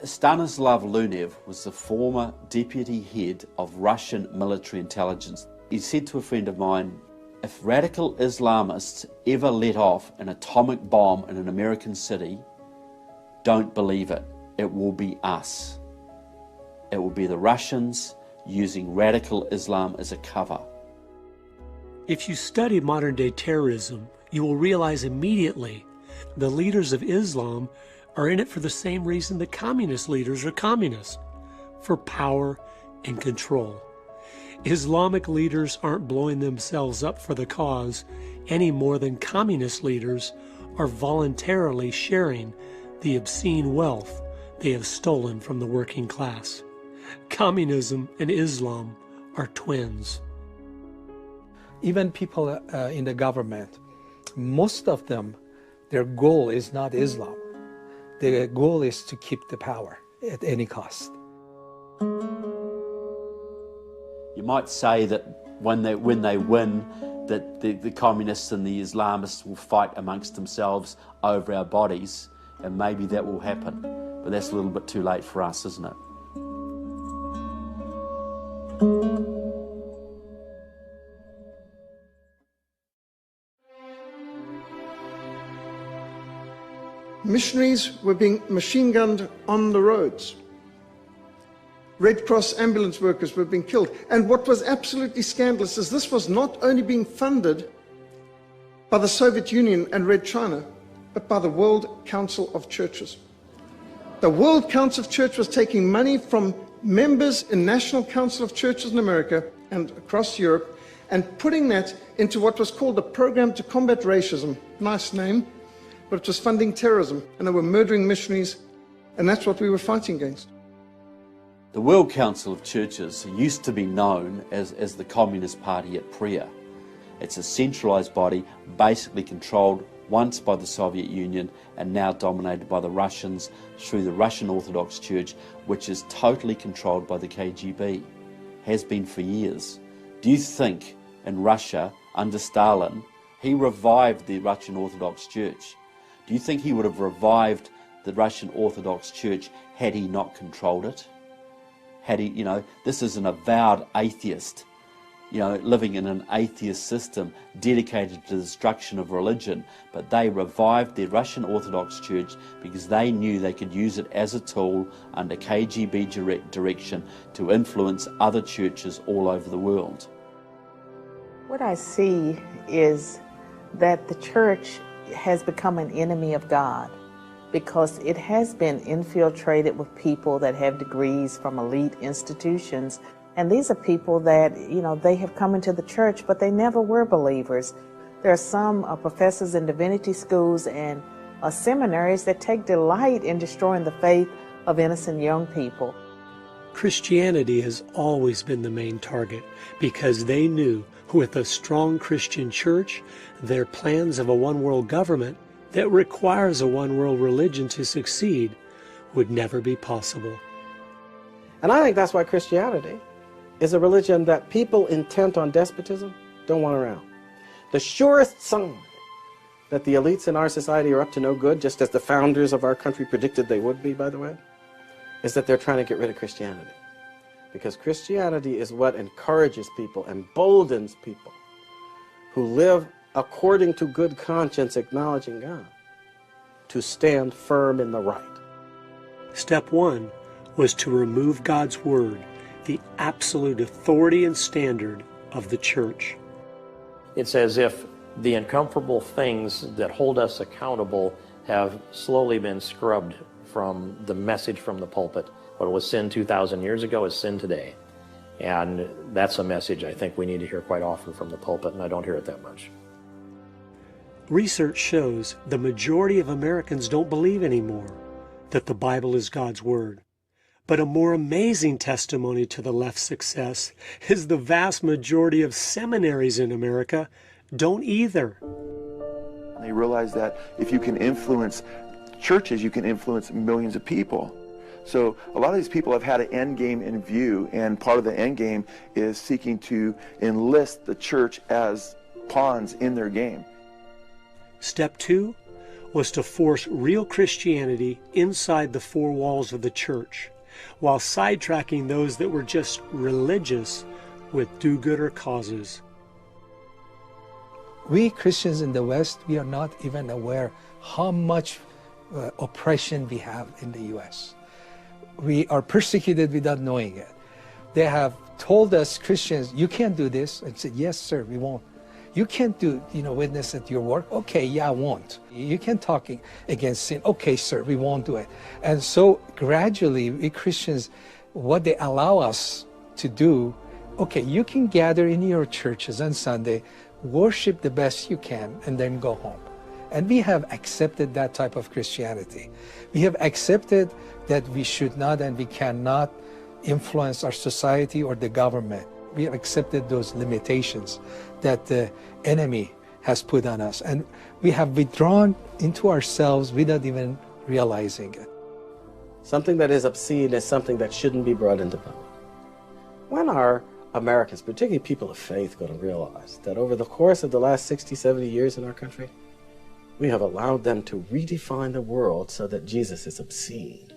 Stanislav Lunev was the former deputy head of Russian military intelligence. He said to a friend of mine, if radical Islamists ever let off an atomic bomb in an American city, don't believe it. It will be us. It will be the Russians using radical Islam as a cover. If you study modern-day terrorism, you will realize immediately the leaders of Islam are in it for the same reason the communist leaders are communists, for power and control. Islamic leaders aren't blowing themselves up for the cause any more than communist leaders are voluntarily sharing the obscene wealth they have stolen from the working class. Communism and Islam are twins. Even people in the government, most of them Their goal is not Islam. The goal is to keep the power at any cost. You might say that when they win, that the communists and the Islamists will fight amongst themselves over our bodies, and maybe that will happen. But that's a little bit too late for us, isn't it? Missionaries were being machine-gunned on the roads. Red Cross ambulance workers were being killed. And what was absolutely scandalous is this was not only being funded by the Soviet Union and Red China, but by the World Council of Churches. The World Council of Churches was taking money from members in National Council of Churches in America and across Europe and putting that into what was called the Program to Combat Racism. Nice name, but it was funding terrorism, and they were murdering missionaries, and that's what we were fighting against. The World Council of Churches used to be known as the Communist Party at prayer. It's a centralised body basically controlled once by the Soviet Union and now dominated by the Russians through the Russian Orthodox Church, which is totally controlled by the KGB, has been for years. Do you think in Russia, under Stalin, he revived the Russian Orthodox Church? Do you think he would have revived the Russian Orthodox Church had he not controlled it? Had he, this is an avowed atheist, living in an atheist system dedicated to the destruction of religion, but they revived the Russian Orthodox Church because they knew they could use it as a tool under KGB direction to influence other churches all over the world. What I see is that the church has become an enemy of God, because it has been infiltrated with people that have degrees from elite institutions. And these are people that, they have come into the church, but they never were believers. There are some professors in divinity schools and seminaries that take delight in destroying the faith of innocent young people. Christianity has always been the main target because they knew with a strong Christian church, their plans of a one-world government that requires a one-world religion to succeed would never be possible. And I think that's why Christianity is a religion that people intent on despotism don't want around. The surest sign that the elites in our society are up to no good, just as the founders of our country predicted they would be, by the way, is that they're trying to get rid of Christianity. Because Christianity is what encourages people, emboldens people who live according to good conscience, acknowledging God, to stand firm in the right. Step one was to remove God's word, the absolute authority and standard of the church. It's as if the uncomfortable things that hold us accountable have slowly been scrubbed from the message from the pulpit. What was sin 2,000 years ago is sin today. And that's a message I think we need to hear quite often from the pulpit, and I don't hear it that much. Research shows the majority of Americans don't believe anymore that the Bible is God's word. But a more amazing testimony to the left's success is the vast majority of seminaries in America don't either. They realize that if you can influence churches, you can influence millions of people. So a lot of these people have had an end game in view, and part of the end game is seeking to enlist the church as pawns in their game. Step two was to force real Christianity inside the four walls of the church, while sidetracking those that were just religious with do-gooder causes. We Christians in the West, we are not even aware how much oppression we have in the U.S. We are persecuted without knowing it. They have told us, Christians, you can't do this. And said, yes, sir, we won't. You can't do, witness at your work. Okay, yeah, I won't. You can't talk against sin. Okay, sir, we won't do it. And so gradually, we Christians, what they allow us to do, okay, you can gather in your churches on Sunday, worship the best you can, and then go home. And we have accepted that type of Christianity. We have accepted that we should not and we cannot influence our society or the government. We have accepted those limitations that the enemy has put on us. And we have withdrawn into ourselves without even realizing it. Something that is obscene is something that shouldn't be brought into public. When are Americans, particularly people of faith, going to realize that over the course of the last 60, 70 years in our country, we have allowed them to redefine the world so that Jesus is obscene,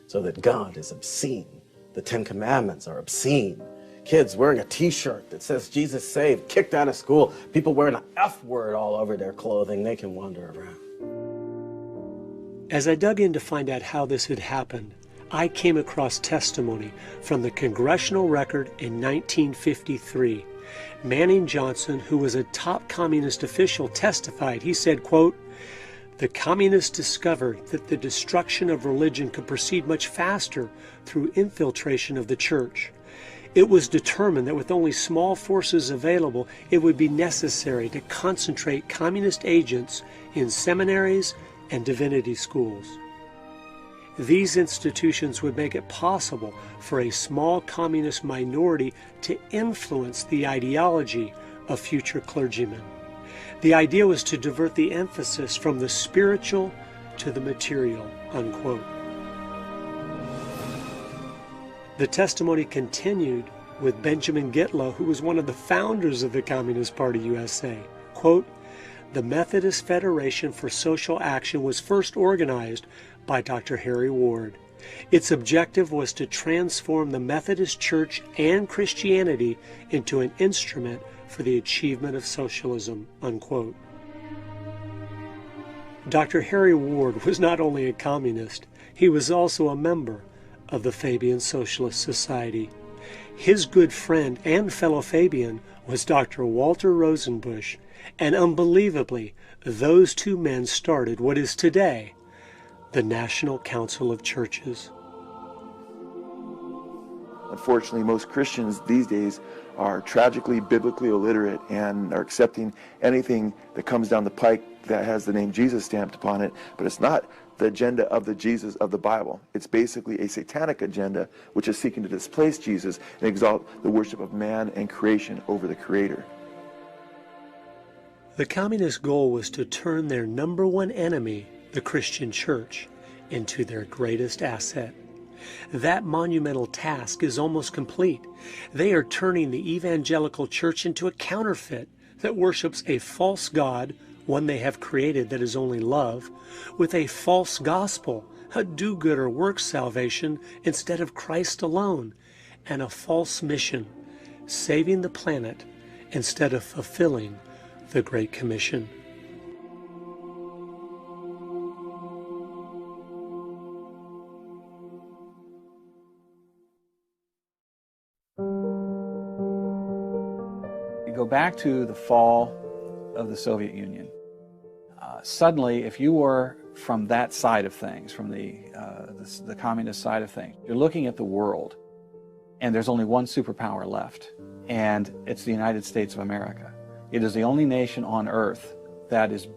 so that God is obscene, the Ten Commandments are obscene, kids wearing a t-shirt that says Jesus saved, kicked out of school, people wearing an F word all over their clothing, they can wander around. As I dug in to find out how this had happened, I came across testimony from the Congressional Record in 1953. Manning Johnson, who was a top communist official, testified. He said, quote, "The communists discovered that the destruction of religion could proceed much faster through infiltration of the church. It was determined that with only small forces available, it would be necessary to concentrate communist agents in seminaries and divinity schools. These institutions would make it possible for a small communist minority to influence the ideology of future clergymen. The idea was to divert the emphasis from the spiritual to the material," unquote. The testimony continued with Benjamin Gitlow, who was one of the founders of the Communist Party USA. Quote, "The Methodist Federation for Social Action was first organized by Dr. Harry Ward. Its objective was to transform the Methodist Church and Christianity into an instrument for the achievement of socialism," unquote. Dr. Harry Ward was not only a communist, he was also a member of the Fabian Socialist Society. His good friend and fellow Fabian was Dr. Walter Rosenbusch, and unbelievably, those two men started what is today the National Council of Churches. Unfortunately, most Christians these days are tragically biblically illiterate and are accepting anything that comes down the pike that has the name Jesus stamped upon it, but it's not the agenda of the Jesus of the Bible. It's basically a satanic agenda which is seeking to displace Jesus and exalt the worship of man and creation over the Creator. The communist goal was to turn their number one enemy, the Christian church, into their greatest asset. That monumental task is almost complete. They are turning the evangelical church into a counterfeit that worships a false God, one they have created that is only love, with a false gospel, a do-gooder works salvation instead of Christ alone, and a false mission, saving the planet instead of fulfilling the Great Commission. Go back to the fall of the Soviet Union. Suddenly, if you were from that side of things, from the communist side of things, you're looking at the world, and there's only one superpower left, and it's the United States of America. It is the only nation on earth that is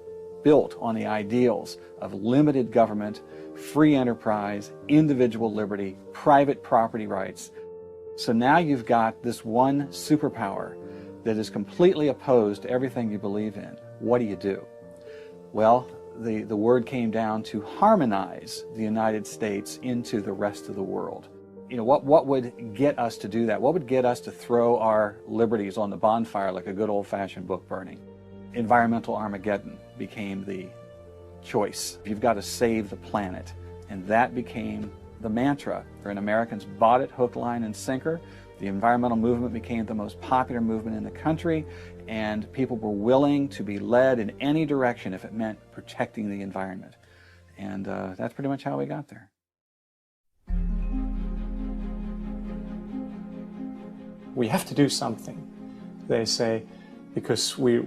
built on the ideals of limited government, free enterprise, individual liberty, private property rights. So now you've got this one superpower that is completely opposed to everything you believe in. What do? Well, the word came down to harmonize the United States into the rest of the world. You know, what would get us to do that? What would get us to throw our liberties on the bonfire like a good old-fashioned book burning? Environmental Armageddon became the choice. You've got to save the planet. And that became the mantra. And Americans bought it hook, line, and sinker. The environmental movement became the most popular movement in the country, and people were willing to be led in any direction if it meant protecting the environment. And that's pretty much how we got there. We have to do something, they say, because we're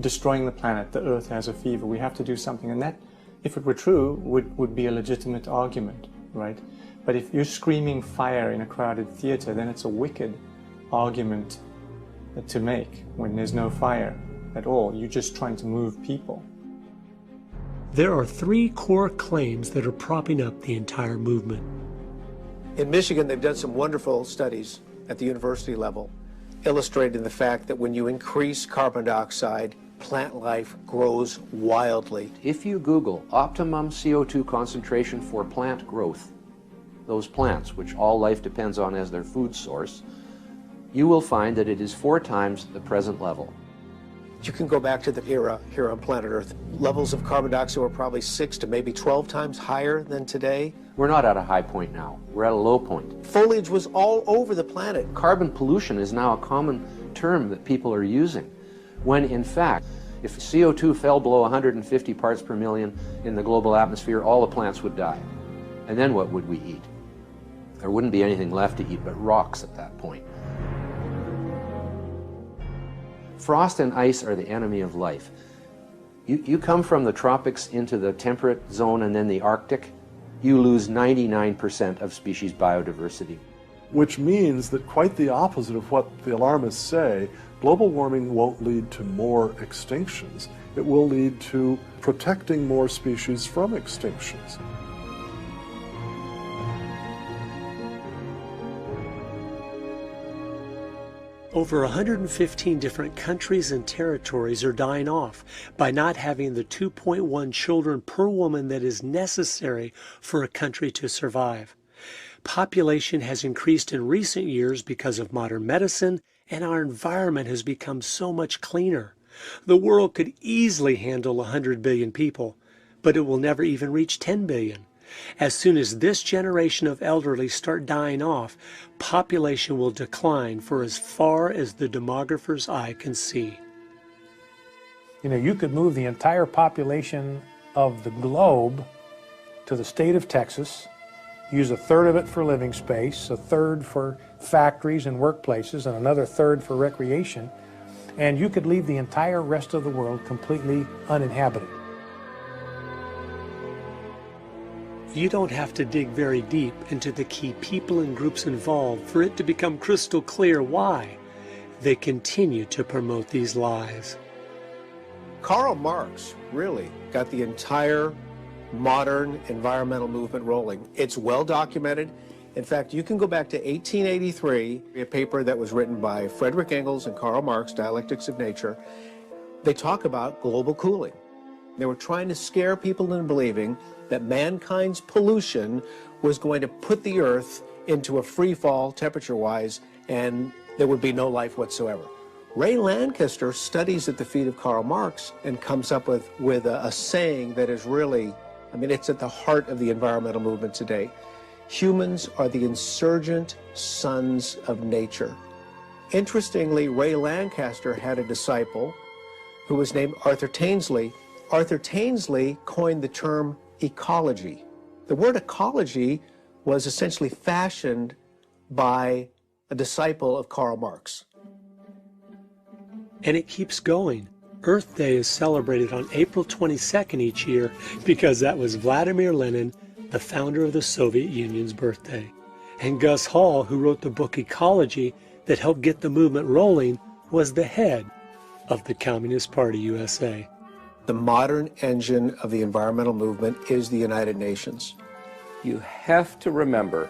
destroying the planet, the earth has a fever, we have to do something. And that, if it were true, would be a legitimate argument, right? But if you're screaming fire in a crowded theater, then it's a wicked argument to make when there's no fire at all. You're just trying to move people. There are three core claims that are propping up the entire movement. In Michigan, they've done some wonderful studies at the university level, illustrating the fact that when you increase carbon dioxide plant life grows wildly. If you Google optimum CO2 concentration for plant growth, those plants, which all life depends on as their food source, you will find that it is 4 times the present level. You can go back to the era here on planet Earth. Levels of carbon dioxide were probably 6 to maybe 12 times higher than today. We're not at a high point now. We're at a low point. Foliage was all over the planet. Carbon pollution is now a common term that people are using, when in fact, if CO2 fell below 150 parts per million in the global atmosphere, all the plants would die. And then what would we eat? There wouldn't be anything left to eat but rocks at that point. Frost and ice are the enemy of life. You come from the tropics into the temperate zone and then the Arctic, you lose 99% of species biodiversity. Which means that quite the opposite of what the alarmists say, global warming won't lead to more extinctions. It will lead to protecting more species from extinctions. Over 115 different countries and territories are dying off by not having the 2.1 children per woman that is necessary for a country to survive. Population has increased in recent years because of modern medicine, and our environment has become so much cleaner. The world could easily handle 100 billion people, but it will never even reach 10 billion. As soon as this generation of elderly start dying off, population will decline for as far as the demographer's eye can see. You know, you could move the entire population of the globe to the state of Texas, use 1/3 of it for living space, 1/3 for factories and workplaces, and another 1/3 for recreation, and you could leave the entire rest of the world completely uninhabited. You don't have to dig very deep into the key people and groups involved for it to become crystal clear why they continue to promote these lies. Karl Marx really got the entire modern environmental movement rolling. It's well documented. In fact, you can go back to 1883, a paper that was written by Friedrich Engels and Karl Marx, Dialectics of Nature. They talk about global cooling. They were trying to scare people into believing that mankind's pollution was going to put the Earth into a free fall temperature-wise, and there would be no life whatsoever. Ray Lancaster studies at the feet of Karl Marx and comes up with a saying that is really, I mean, it's at the heart of the environmental movement today. Humans are the insurgent sons of nature. Interestingly, Ray Lancaster had a disciple who was named Arthur Tainsley. Arthur Tainsley coined the term ecology. The word ecology was essentially fashioned by a disciple of Karl Marx. And it keeps going. Earth Day is celebrated on April 22nd each year because that was Vladimir Lenin, the founder of the Soviet Union's birthday. And Gus Hall, who wrote the book Ecology that helped get the movement rolling, was the head of the Communist Party USA. The modern engine of the environmental movement is the United Nations. You have to remember,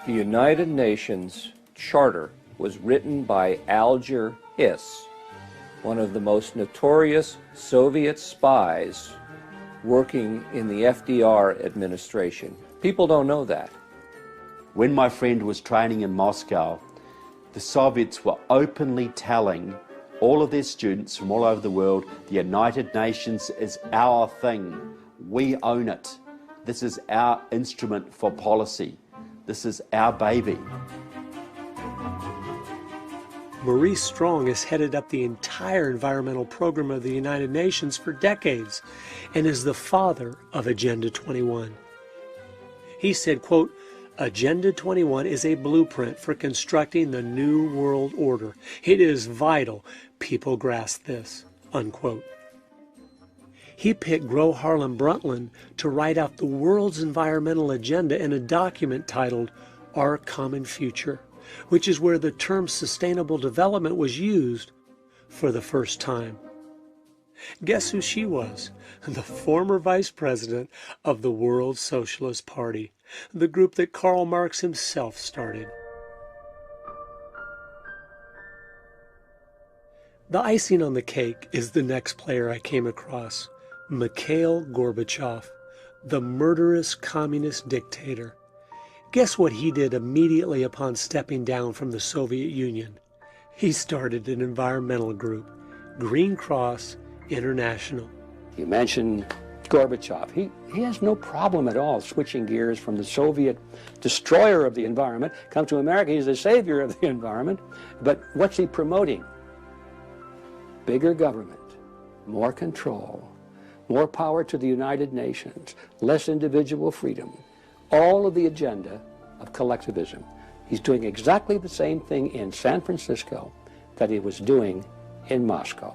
the United Nations Charter was written by Alger Hiss, one of the most notorious Soviet spies working in the FDR administration. People don't know that. When my friend was training in Moscow, the Soviets were openly telling all of their students from all over the world, the United Nations is our thing. We own it. This is our instrument for policy. This is our baby. Maurice Strong has headed up the entire environmental program of the United Nations for decades and is the father of Agenda 21. He said, quote, Agenda 21 is a blueprint for constructing the new world order. It is vital people grasp this, unquote. He picked Gro Harlem Brundtland to write out the world's environmental agenda in a document titled Our Common Future, which is where the term sustainable development was used for the first time. Guess who she was? The former vice president of the World Socialist Party, the group that Karl Marx himself started. The icing on the cake is the next player I came across, Mikhail Gorbachev, the murderous communist dictator. Guess what he did immediately upon stepping down from the Soviet Union? He started an environmental group, Green Cross International. You mentioned Gorbachev. He has no problem at all switching gears from the Soviet destroyer of the environment, comes to America, he's the savior of the environment. But what's he promoting? Bigger government, more control, more power to the United Nations, less individual freedom, all of the agenda of collectivism. He's doing exactly the same thing in San Francisco that he was doing in Moscow.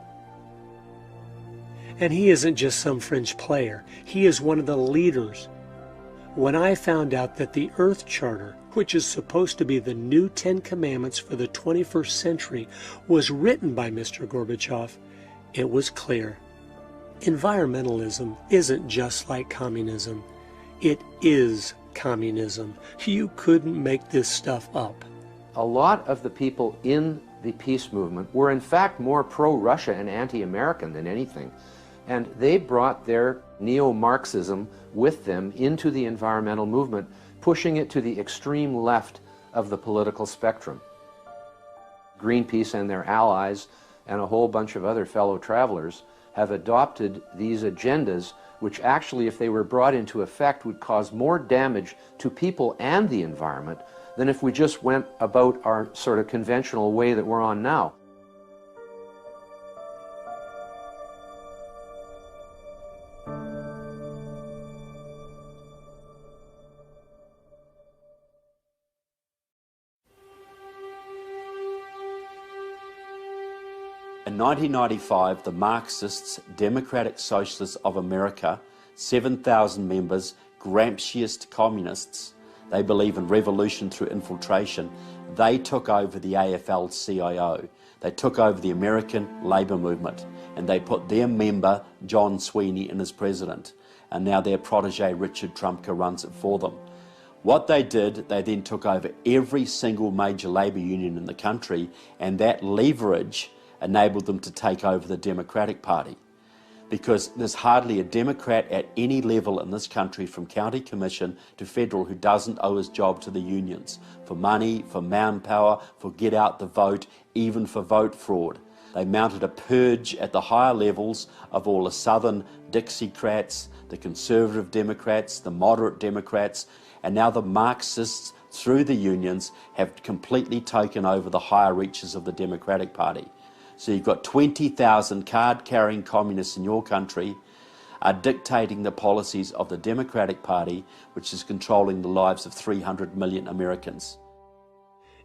And he isn't just some fringe player. He is one of the leaders. When I found out that the Earth Charter, which is supposed to be the new 10 Commandments for the 21st century, was written by Mr. Gorbachev, it was clear. Environmentalism isn't just like communism. It is communism. You couldn't make this stuff up. A lot of the people in the peace movement were in fact more pro-Russia and anti-American than anything. And they brought their neo-Marxism with them into the environmental movement, pushing it to the extreme left of the political spectrum. Greenpeace and their allies and a whole bunch of other fellow travelers have adopted these agendas, which actually, if they were brought into effect, would cause more damage to people and the environment than if we just went about our sort of conventional way that we're on now. In 1995, the Marxists, Democratic Socialists of America, 7,000 members, Gramsciist communists, they believe in revolution through infiltration, they took over the AFL-CIO. They took over the American Labour Movement, and they put their member, John Sweeney, in as president. And now their protege, Richard Trumka, runs it for them. What they did, they then took over every single major labour union in the country, and that leverage enabled them to take over the Democratic Party. Because there's hardly a Democrat at any level in this country, from county commission to federal, who doesn't owe his job to the unions for money, for manpower, for get out the vote, even for vote fraud. They mounted a purge at the higher levels of all the Southern Dixiecrats, the conservative Democrats, the moderate Democrats, and now the Marxists, through the unions, have completely taken over the higher reaches of the Democratic Party. So you've got 20,000 card-carrying communists in your country are dictating the policies of the Democratic Party, which is controlling the lives of 300 million Americans.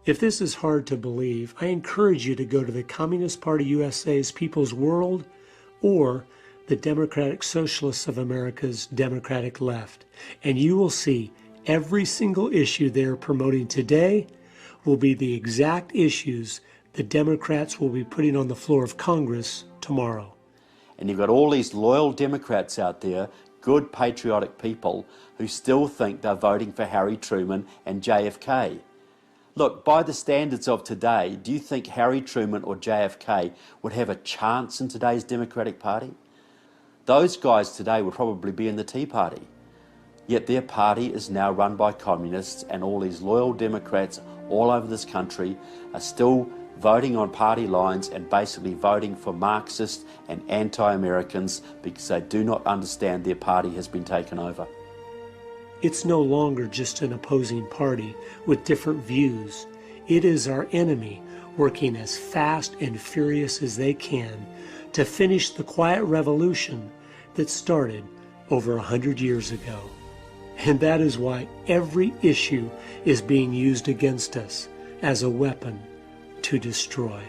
If this is hard to believe, I encourage you to go to the Communist Party USA's People's World or the Democratic Socialists of America's Democratic Left, and you will see every single issue they are promoting today will be the exact issues the Democrats will be putting on the floor of Congress tomorrow. And you've got all these loyal Democrats out there, good patriotic people, who still think they're voting for Harry Truman and JFK. Look, by the standards of today, do you think Harry Truman or JFK would have a chance in today's Democratic Party? Those guys today would probably be in the Tea Party. Yet their party is now run by communists, and all these loyal Democrats all over this country are still voting on party lines and basically voting for Marxists and anti-Americans because they do not understand their party has been taken over. It's no longer just an opposing party with different views. It is our enemy working as fast and furious as they can to finish the quiet revolution that started over 100 years ago. And that is why every issue is being used against us as a weapon to destroy.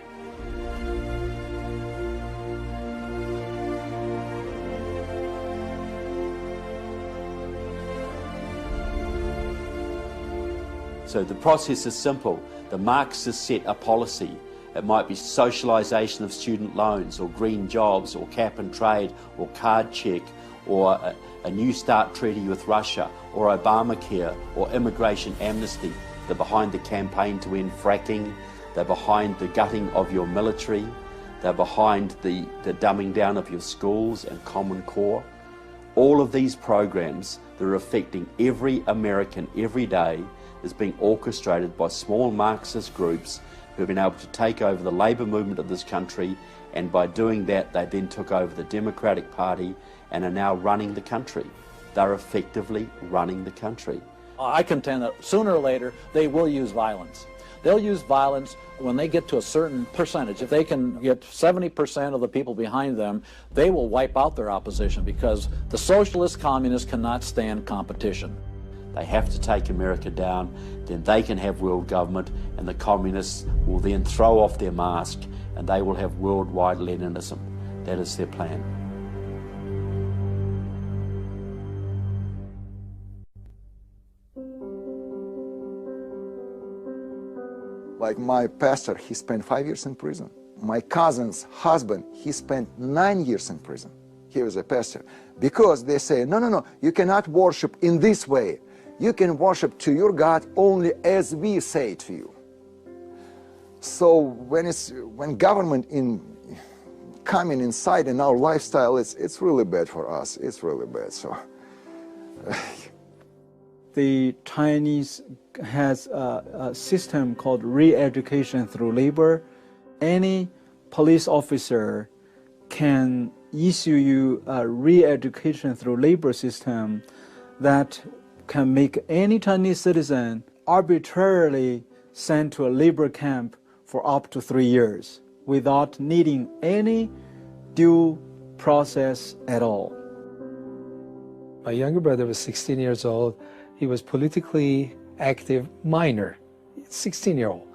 So the process is simple. The Marxists set a policy. It might be socialisation of student loans, or green jobs, or cap and trade, or card check, or a New START treaty with Russia, or Obamacare, or immigration amnesty. They're behind the campaign to end fracking. They're behind the gutting of your military. They're behind the dumbing down of your schools and Common Core. All of these programs that are affecting every American every day is being orchestrated by small Marxist groups who have been able to take over the labour movement of this country, and by doing that they then took over the Democratic Party and are now running the country. They're effectively running the country. I contend that sooner or later they will use violence. They'll use violence when they get to a certain percentage. If they can get 70% of the people behind them, they will wipe out their opposition, because the socialist communists cannot stand competition. They have to take America down, then they can have world government, and the communists will then throw off their mask and they will have worldwide Leninism. That is their plan. Like my pastor, he spent 5 years in prison. My cousin's husband, he spent 9 years in prison. He was a pastor. Because they say, no, you cannot worship in this way. You can worship to your God only as we say to you. So when government coming inside in our lifestyle, it's really bad for us. It's really bad. So the Chinese has a system called re-education through labor. Any police officer can issue you a re-education through labor system that can make any Chinese citizen arbitrarily sent to a labor camp for up to 3 years without needing any due process at all. My younger brother was 16 years old. He was politically active minor, 16-year-old.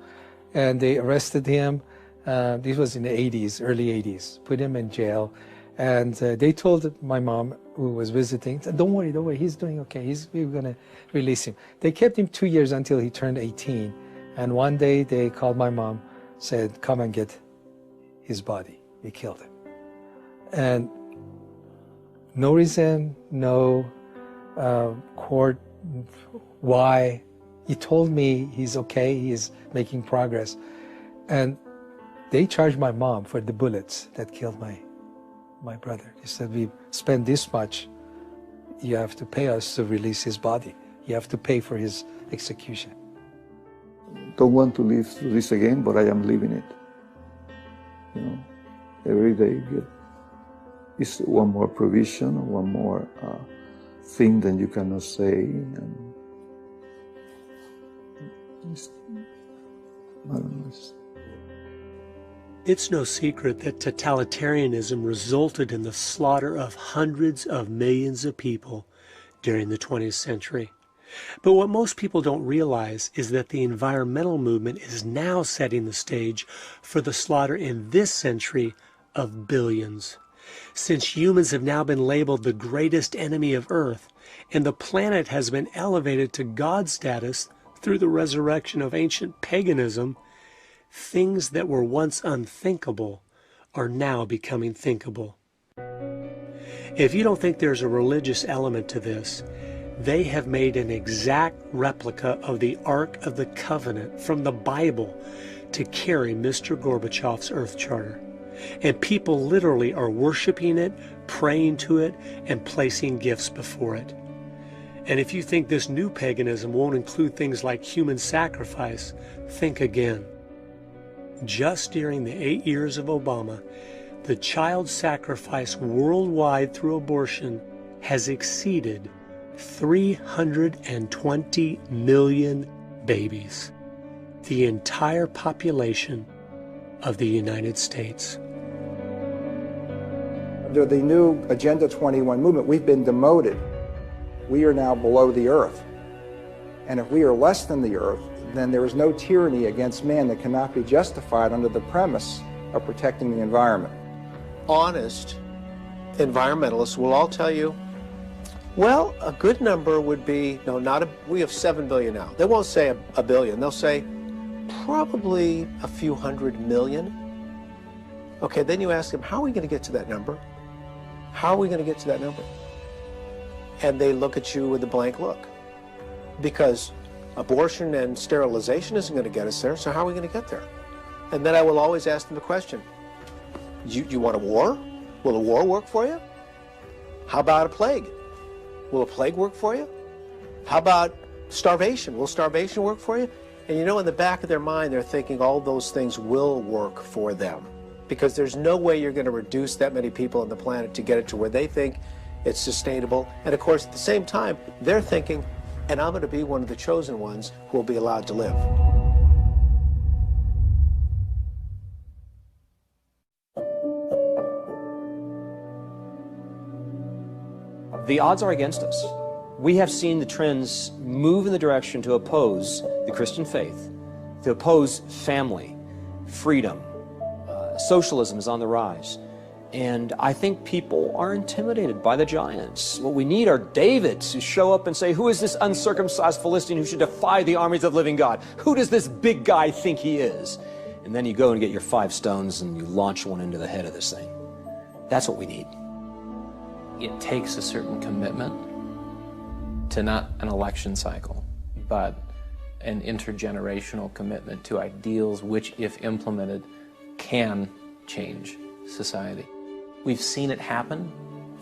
And they arrested him. This was in the 80s, early 80s, put him in jail. And they told my mom, who was visiting, don't worry, he's doing okay. We're going to release him. They kept him 2 years until he turned 18. And one day they called my mom, said, come and get his body. We killed him. And no reason, no court, why. He told me he's okay, he's making progress. And they charged my mom for the bullets that killed my brother. He said, we spent this much, you have to pay us to release his body. You have to pay for his execution. Don't want to live through this again, but I am living it. You know, every day is one more provision, one more thing that you cannot say. And I don't know. It's no secret that totalitarianism resulted in the slaughter of hundreds of millions of people during the 20th century. But what most people don't realize is that the environmental movement is now setting the stage for the slaughter in this century of billions. Since humans have now been labeled the greatest enemy of Earth, and the planet has been elevated to God status through the resurrection of ancient paganism, things that were once unthinkable are now becoming thinkable. If you don't think there's a religious element to this, they have made an exact replica of the Ark of the Covenant from the Bible to carry Mr. Gorbachev's Earth Charter. And people literally are worshiping it, praying to it, and placing gifts before it. And if you think this new paganism won't include things like human sacrifice, think again. Just during the 8 years of Obama, the child sacrifice worldwide through abortion has exceeded 320 million babies, the entire population of the United States. Under the new Agenda 21 movement, we've been demoted. We are now below the earth. And if we are less than the earth, then there is no tyranny against man that cannot be justified under the premise of protecting the environment. Honest environmentalists will all tell you, well, a good number would be, we have 7 billion now. They won't say a billion, they'll say probably a few 100 million. Okay, then you ask them, how are we going to get to that number? How are we going to get to that number? And they look at you with a blank look. Because abortion and sterilization isn't going to get us there, so how are we going to get there? And then I will always ask them the question, You want a war? Will a war work for you? How about a plague? Will a plague work for you? How about starvation? Will starvation work for you? And you know, in the back of their mind, they're thinking all those things will work for them, because there's no way you're going to reduce that many people on the planet to get it to where they think it's sustainable. And of course, at the same time, they're thinking, and I'm going to be one of the chosen ones who will be allowed to live. The odds are against us. We have seen the trends move in the direction to oppose the Christian faith, to oppose family, freedom. Socialism is on the rise. And I think people are intimidated by the giants. What we need are Davids who show up and say, who is this uncircumcised Philistine who should defy the armies of the living God? Who does this big guy think he is? And then you go and get your 5 stones and you launch one into the head of this thing. That's what we need. It takes a certain commitment to not an election cycle, but an intergenerational commitment to ideals which, if implemented, can change society. We've seen it happen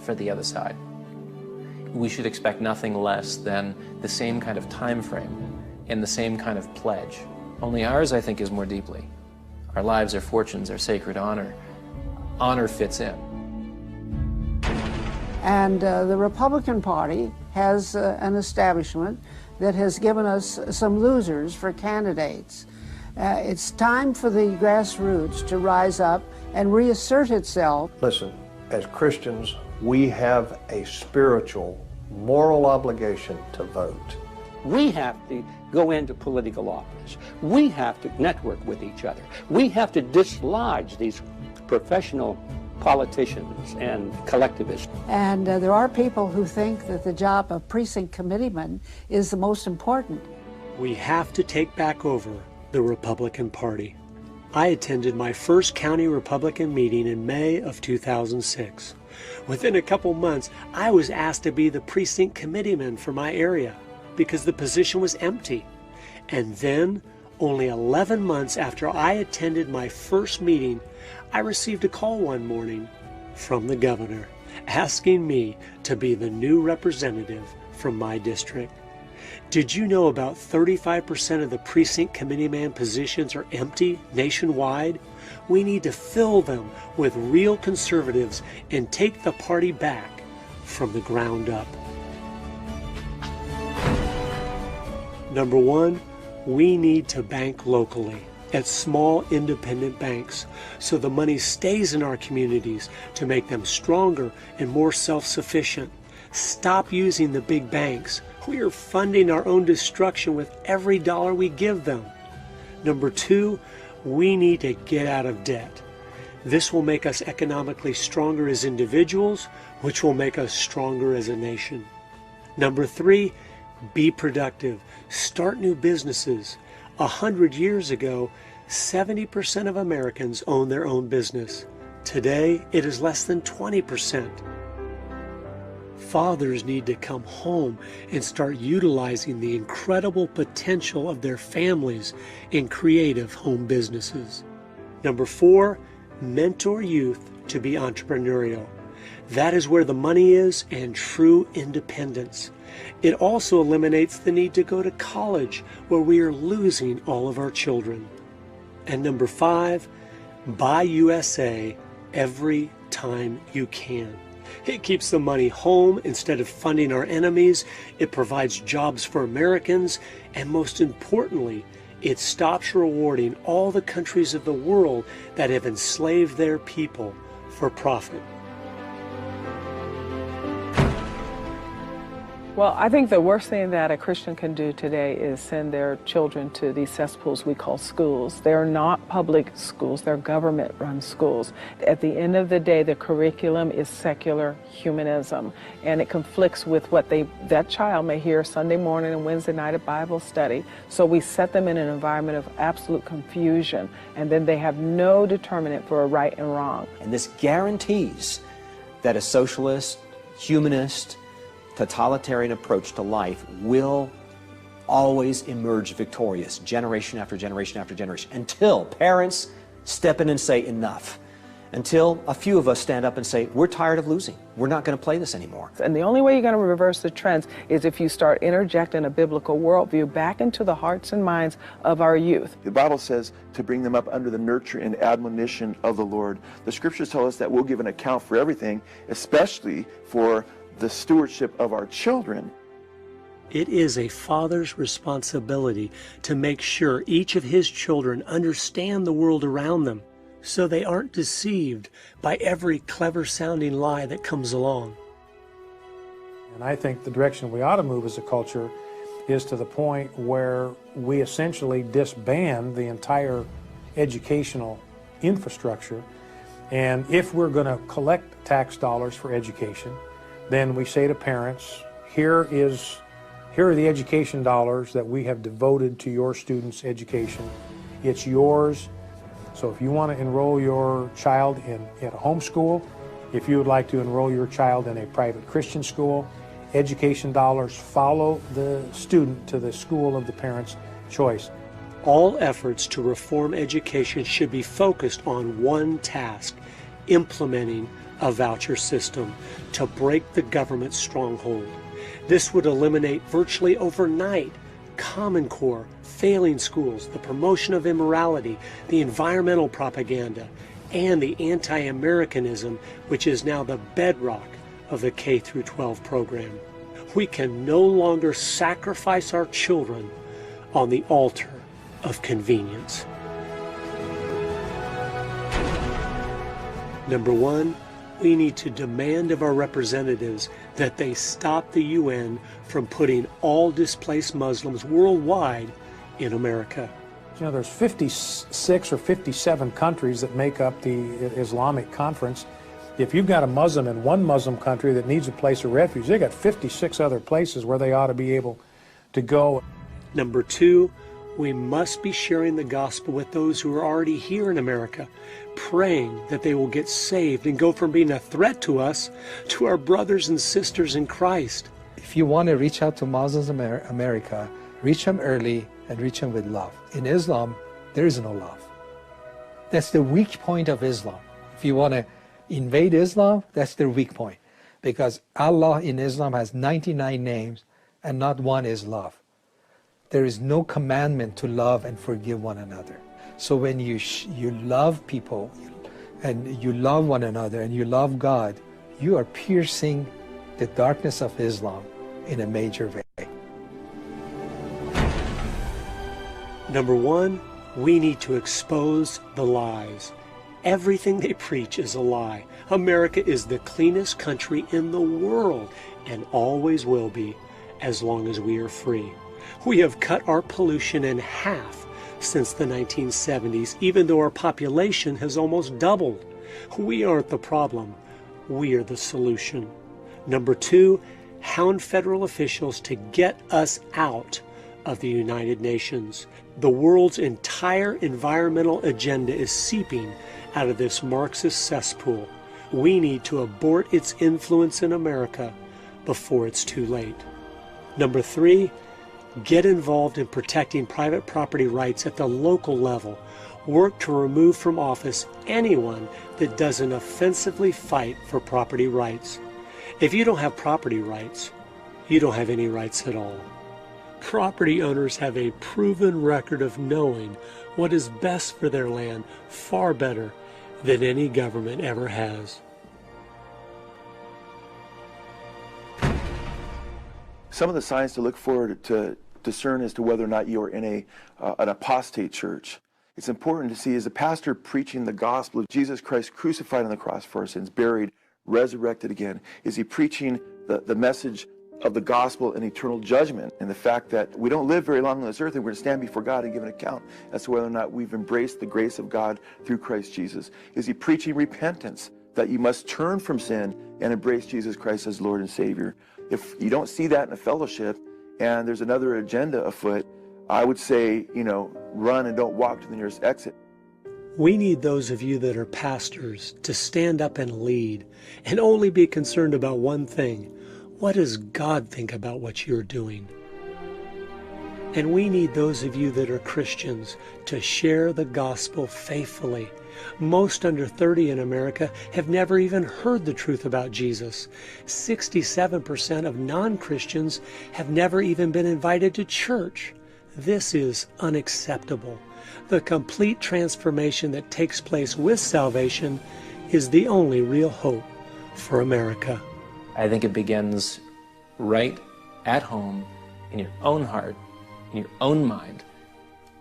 for the other side. We should expect nothing less than the same kind of time frame and the same kind of pledge. Only ours, I think, is more deeply. Our lives, our fortunes, our sacred honor. Honor fits in. And the Republican Party has an establishment that has given us some losers for candidates. It's time for the grassroots to rise up and reassert itself. Listen, as Christians, we have a spiritual, moral obligation to vote. We have to go into political office. We have to network with each other. We have to dislodge these professional politicians and collectivists. And there are people who think that the job of precinct committeeman is the most important. We have to take back over the Republican Party. I attended my first county Republican meeting in May of 2006. Within a couple months, I was asked to be the precinct committeeman for my area because the position was empty. And then, only 11 months after I attended my first meeting, I received a call one morning from the governor asking me to be the new representative from my district. Did you know about 35% of the precinct committeeman positions are empty nationwide? We need to fill them with real conservatives and take the party back from the ground up. Number one, we need to bank locally at small independent banks so the money stays in our communities to make them stronger and more self-sufficient. Stop using the big banks. We are funding our own destruction with every dollar we give them. Number two, we need to get out of debt. This will make us economically stronger as individuals, which will make us stronger as a nation. Number three, be productive. Start new businesses. 100 years ago, 70% of Americans owned their own business. Today, it is less than 20%. Fathers need to come home and start utilizing the incredible potential of their families in creative home businesses. Number four, mentor youth to be entrepreneurial. That is where the money is and true independence. It also eliminates the need to go to college, where we are losing all of our children. And number five, buy USA every time you can. It keeps the money home instead of funding our enemies. It provides jobs for Americans. And most importantly, it stops rewarding all the countries of the world that have enslaved their people for profit. Well, I think the worst thing that a Christian can do today is send their children to these cesspools we call schools. They're not public schools, they're government-run schools. At the end of the day, the curriculum is secular humanism, and it conflicts with what that child may hear Sunday morning and Wednesday night at Bible study. So we set them in an environment of absolute confusion, and then they have no determinant for a right and wrong. And this guarantees that a socialist, humanist, totalitarian approach to life will always emerge victorious, generation after generation after generation, until parents step in and say enough. until a few of us stand up and say, we're tired of losing. We're not going to play this anymore. And the only way you're going to reverse the trends is if you start interjecting a biblical worldview back into the hearts and minds of our youth. The Bible says to bring them up under the nurture and admonition of the Lord. The scriptures tell us that we'll give an account for everything, especially for the stewardship of our children. It is a father's responsibility to make sure each of his children understand the world around them, so they aren't deceived by every clever-sounding lie that comes along. And I think the direction we ought to move as a culture is to the point where we essentially disband the entire educational infrastructure. And if we're going to collect tax dollars for education, then we say to parents, here are the education dollars that we have devoted to your students' education. It's yours. So if you want to enroll your child in a homeschool, if you would like to enroll your child in a private Christian school, education dollars follow the student to the school of the parent's choice. All efforts to reform education should be focused on one task: implementing a voucher system to break the government's stronghold. This would eliminate virtually overnight Common Core, failing schools, the promotion of immorality, the environmental propaganda, and the anti-Americanism, which is now the bedrock of the K-12 program. We can no longer sacrifice our children on the altar of convenience. Number one, we need to demand of our representatives that they stop the UN from putting all displaced Muslims worldwide in America. You know, there's 56 or 57 countries that make up the Islamic Conference. If you've got a Muslim in one Muslim country that needs a place of refuge, they've got 56 other places where they ought to be able to go. Number two, we must be sharing the gospel with those who are already here in America, praying that they will get saved and go from being a threat to us to our brothers and sisters in Christ. If you want to reach out to Muslims in America, reach them early and reach them with love. In Islam, there is no love. That's the weak point of Islam. If you want to invade Islam, that's their weak point. Because Allah in Islam has 99 names and not one is love. There is no commandment to love and forgive one another. So when you love people and you love one another and you love God, you are piercing the darkness of Islam in a major way. Number one, we need to expose the lies. Everything they preach is a lie. America is the cleanest country in the world and always will be as long as we are free. We have cut our pollution in half since the 1970s, even though our population has almost doubled. We aren't the problem. We are the solution. Number two, hound federal officials to get us out of the United Nations. The world's entire environmental agenda is seeping out of this Marxist cesspool. We need to abort its influence in America before it's too late. Number three, get involved in protecting private property rights at the local level. Work to remove from office anyone that doesn't offensively fight for property rights. If you don't have property rights, you don't have any rights at all. Property owners have a proven record of knowing what is best for their land far better than any government ever has. Some of the signs to look forward to discern as to whether or not you're in an apostate church. It's important to see, is the pastor preaching the gospel of Jesus Christ crucified on the cross for our sins, buried, resurrected again? Is he preaching the message of the gospel and eternal judgment, and the fact that we don't live very long on this earth and we're going to stand before God and give an account as to whether or not we've embraced the grace of God through Christ Jesus? Is he preaching repentance, that you must turn from sin and embrace Jesus Christ as Lord and Savior? If you don't see that in a fellowship and there's another agenda afoot, I would say, run and don't walk to the nearest exit. We need those of you that are pastors to stand up and lead and only be concerned about one thing. What does God think about what you're doing? And we need those of you that are Christians to share the gospel faithfully Most under 30 in America have never even heard the truth about Jesus. 67% of non-Christians have never even been invited to church. This is unacceptable. The complete transformation that takes place with salvation is the only real hope for America. I think it begins right at home, in your own heart, in your own mind.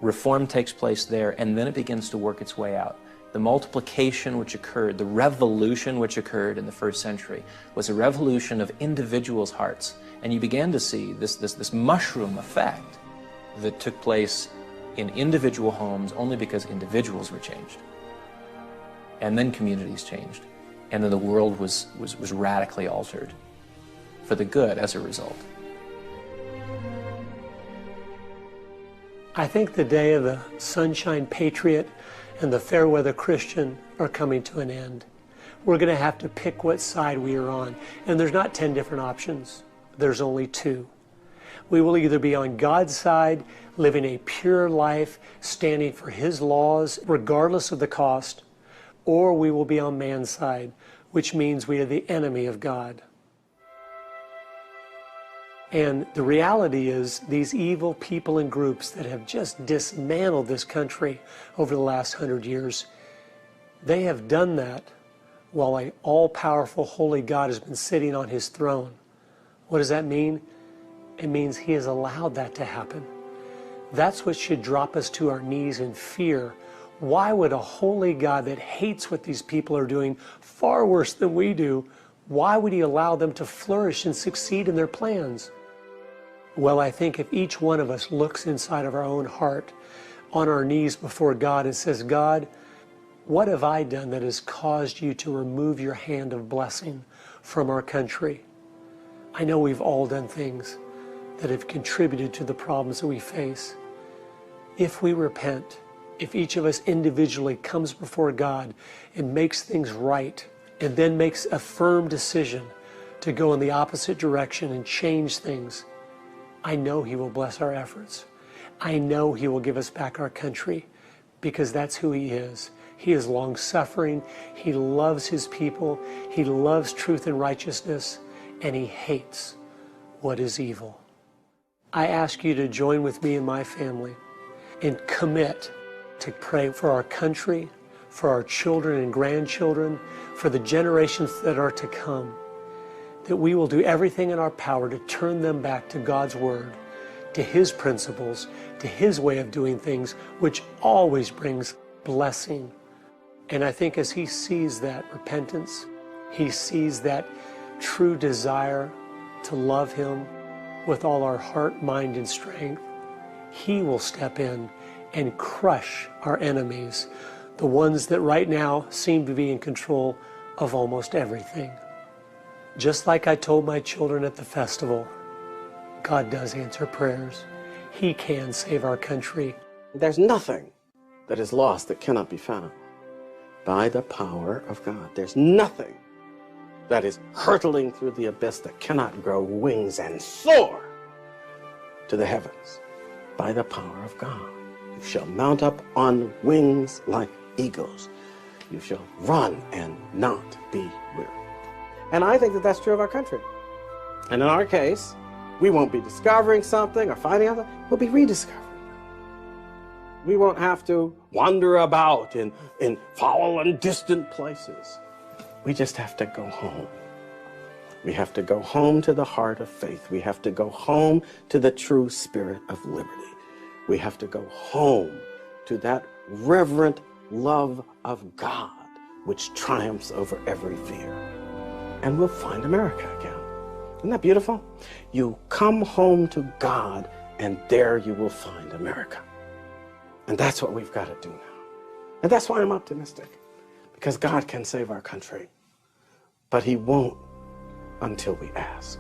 Reform takes place there, and then it begins to work its way out. The multiplication which occurred, the revolution which occurred in the first century, was a revolution of individuals' hearts. And you began to see this mushroom effect that took place in individual homes only because individuals were changed. And then communities changed. And then the world was radically altered for the good as a result. I think the day of the sunshine patriot and the fair weather Christian are coming to an end. We're going to have to pick what side we are on. And there's not 10 different options. There's only 2. We will either be on God's side, living a pure life, standing for His laws, regardless of the cost, or we will be on man's side, which means we are the enemy of God. And the reality is, these evil people and groups that have just dismantled this country over the last 100 years, they have done that while an all-powerful, holy God has been sitting on His throne. What does that mean? It means He has allowed that to happen. That's what should drop us to our knees in fear. Why would a holy God that hates what these people are doing far worse than we do, why would He allow them to flourish and succeed in their plans? Well, I think if each one of us looks inside of our own heart, on our knees before God and says, God, what have I done that has caused you to remove your hand of blessing from our country? I know we've all done things that have contributed to the problems that we face. If we repent, if each of us individually comes before God and makes things right, and then makes a firm decision to go in the opposite direction and change things, I know He will bless our efforts. I know He will give us back our country, because that's who He is. He is long-suffering. He loves His people. He loves truth and righteousness, and He hates what is evil. I ask you to join with me and my family and commit to pray for our country, for our children and grandchildren, for the generations that are to come, that we will do everything in our power to turn them back to God's Word, to His principles, to His way of doing things, which always brings blessing. And I think as He sees that repentance, He sees that true desire to love Him with all our heart, mind, and strength, He will step in and crush our enemies, the ones that right now seem to be in control of almost everything. Just like I told my children at the festival, God does answer prayers. He can save our country. There's nothing that is lost that cannot be found by the power of God. There's nothing that is hurtling through the abyss that cannot grow wings and soar to the heavens by the power of God. You shall mount up on wings like eagles. You shall run and not be weary. And I think that that's true of our country. And in our case, we won't be discovering something or finding out, we'll be rediscovering. We won't have to wander about in foul and distant places. We just have to go home. We have to go home to the heart of faith. We have to go home to the true spirit of liberty. We have to go home to that reverent love of God which triumphs over every fear. And we'll find America again. Isn't that beautiful? You come home to God, and there you will find America. And that's what we've got to do now. And that's why I'm optimistic, because God can save our country, but He won't until we ask.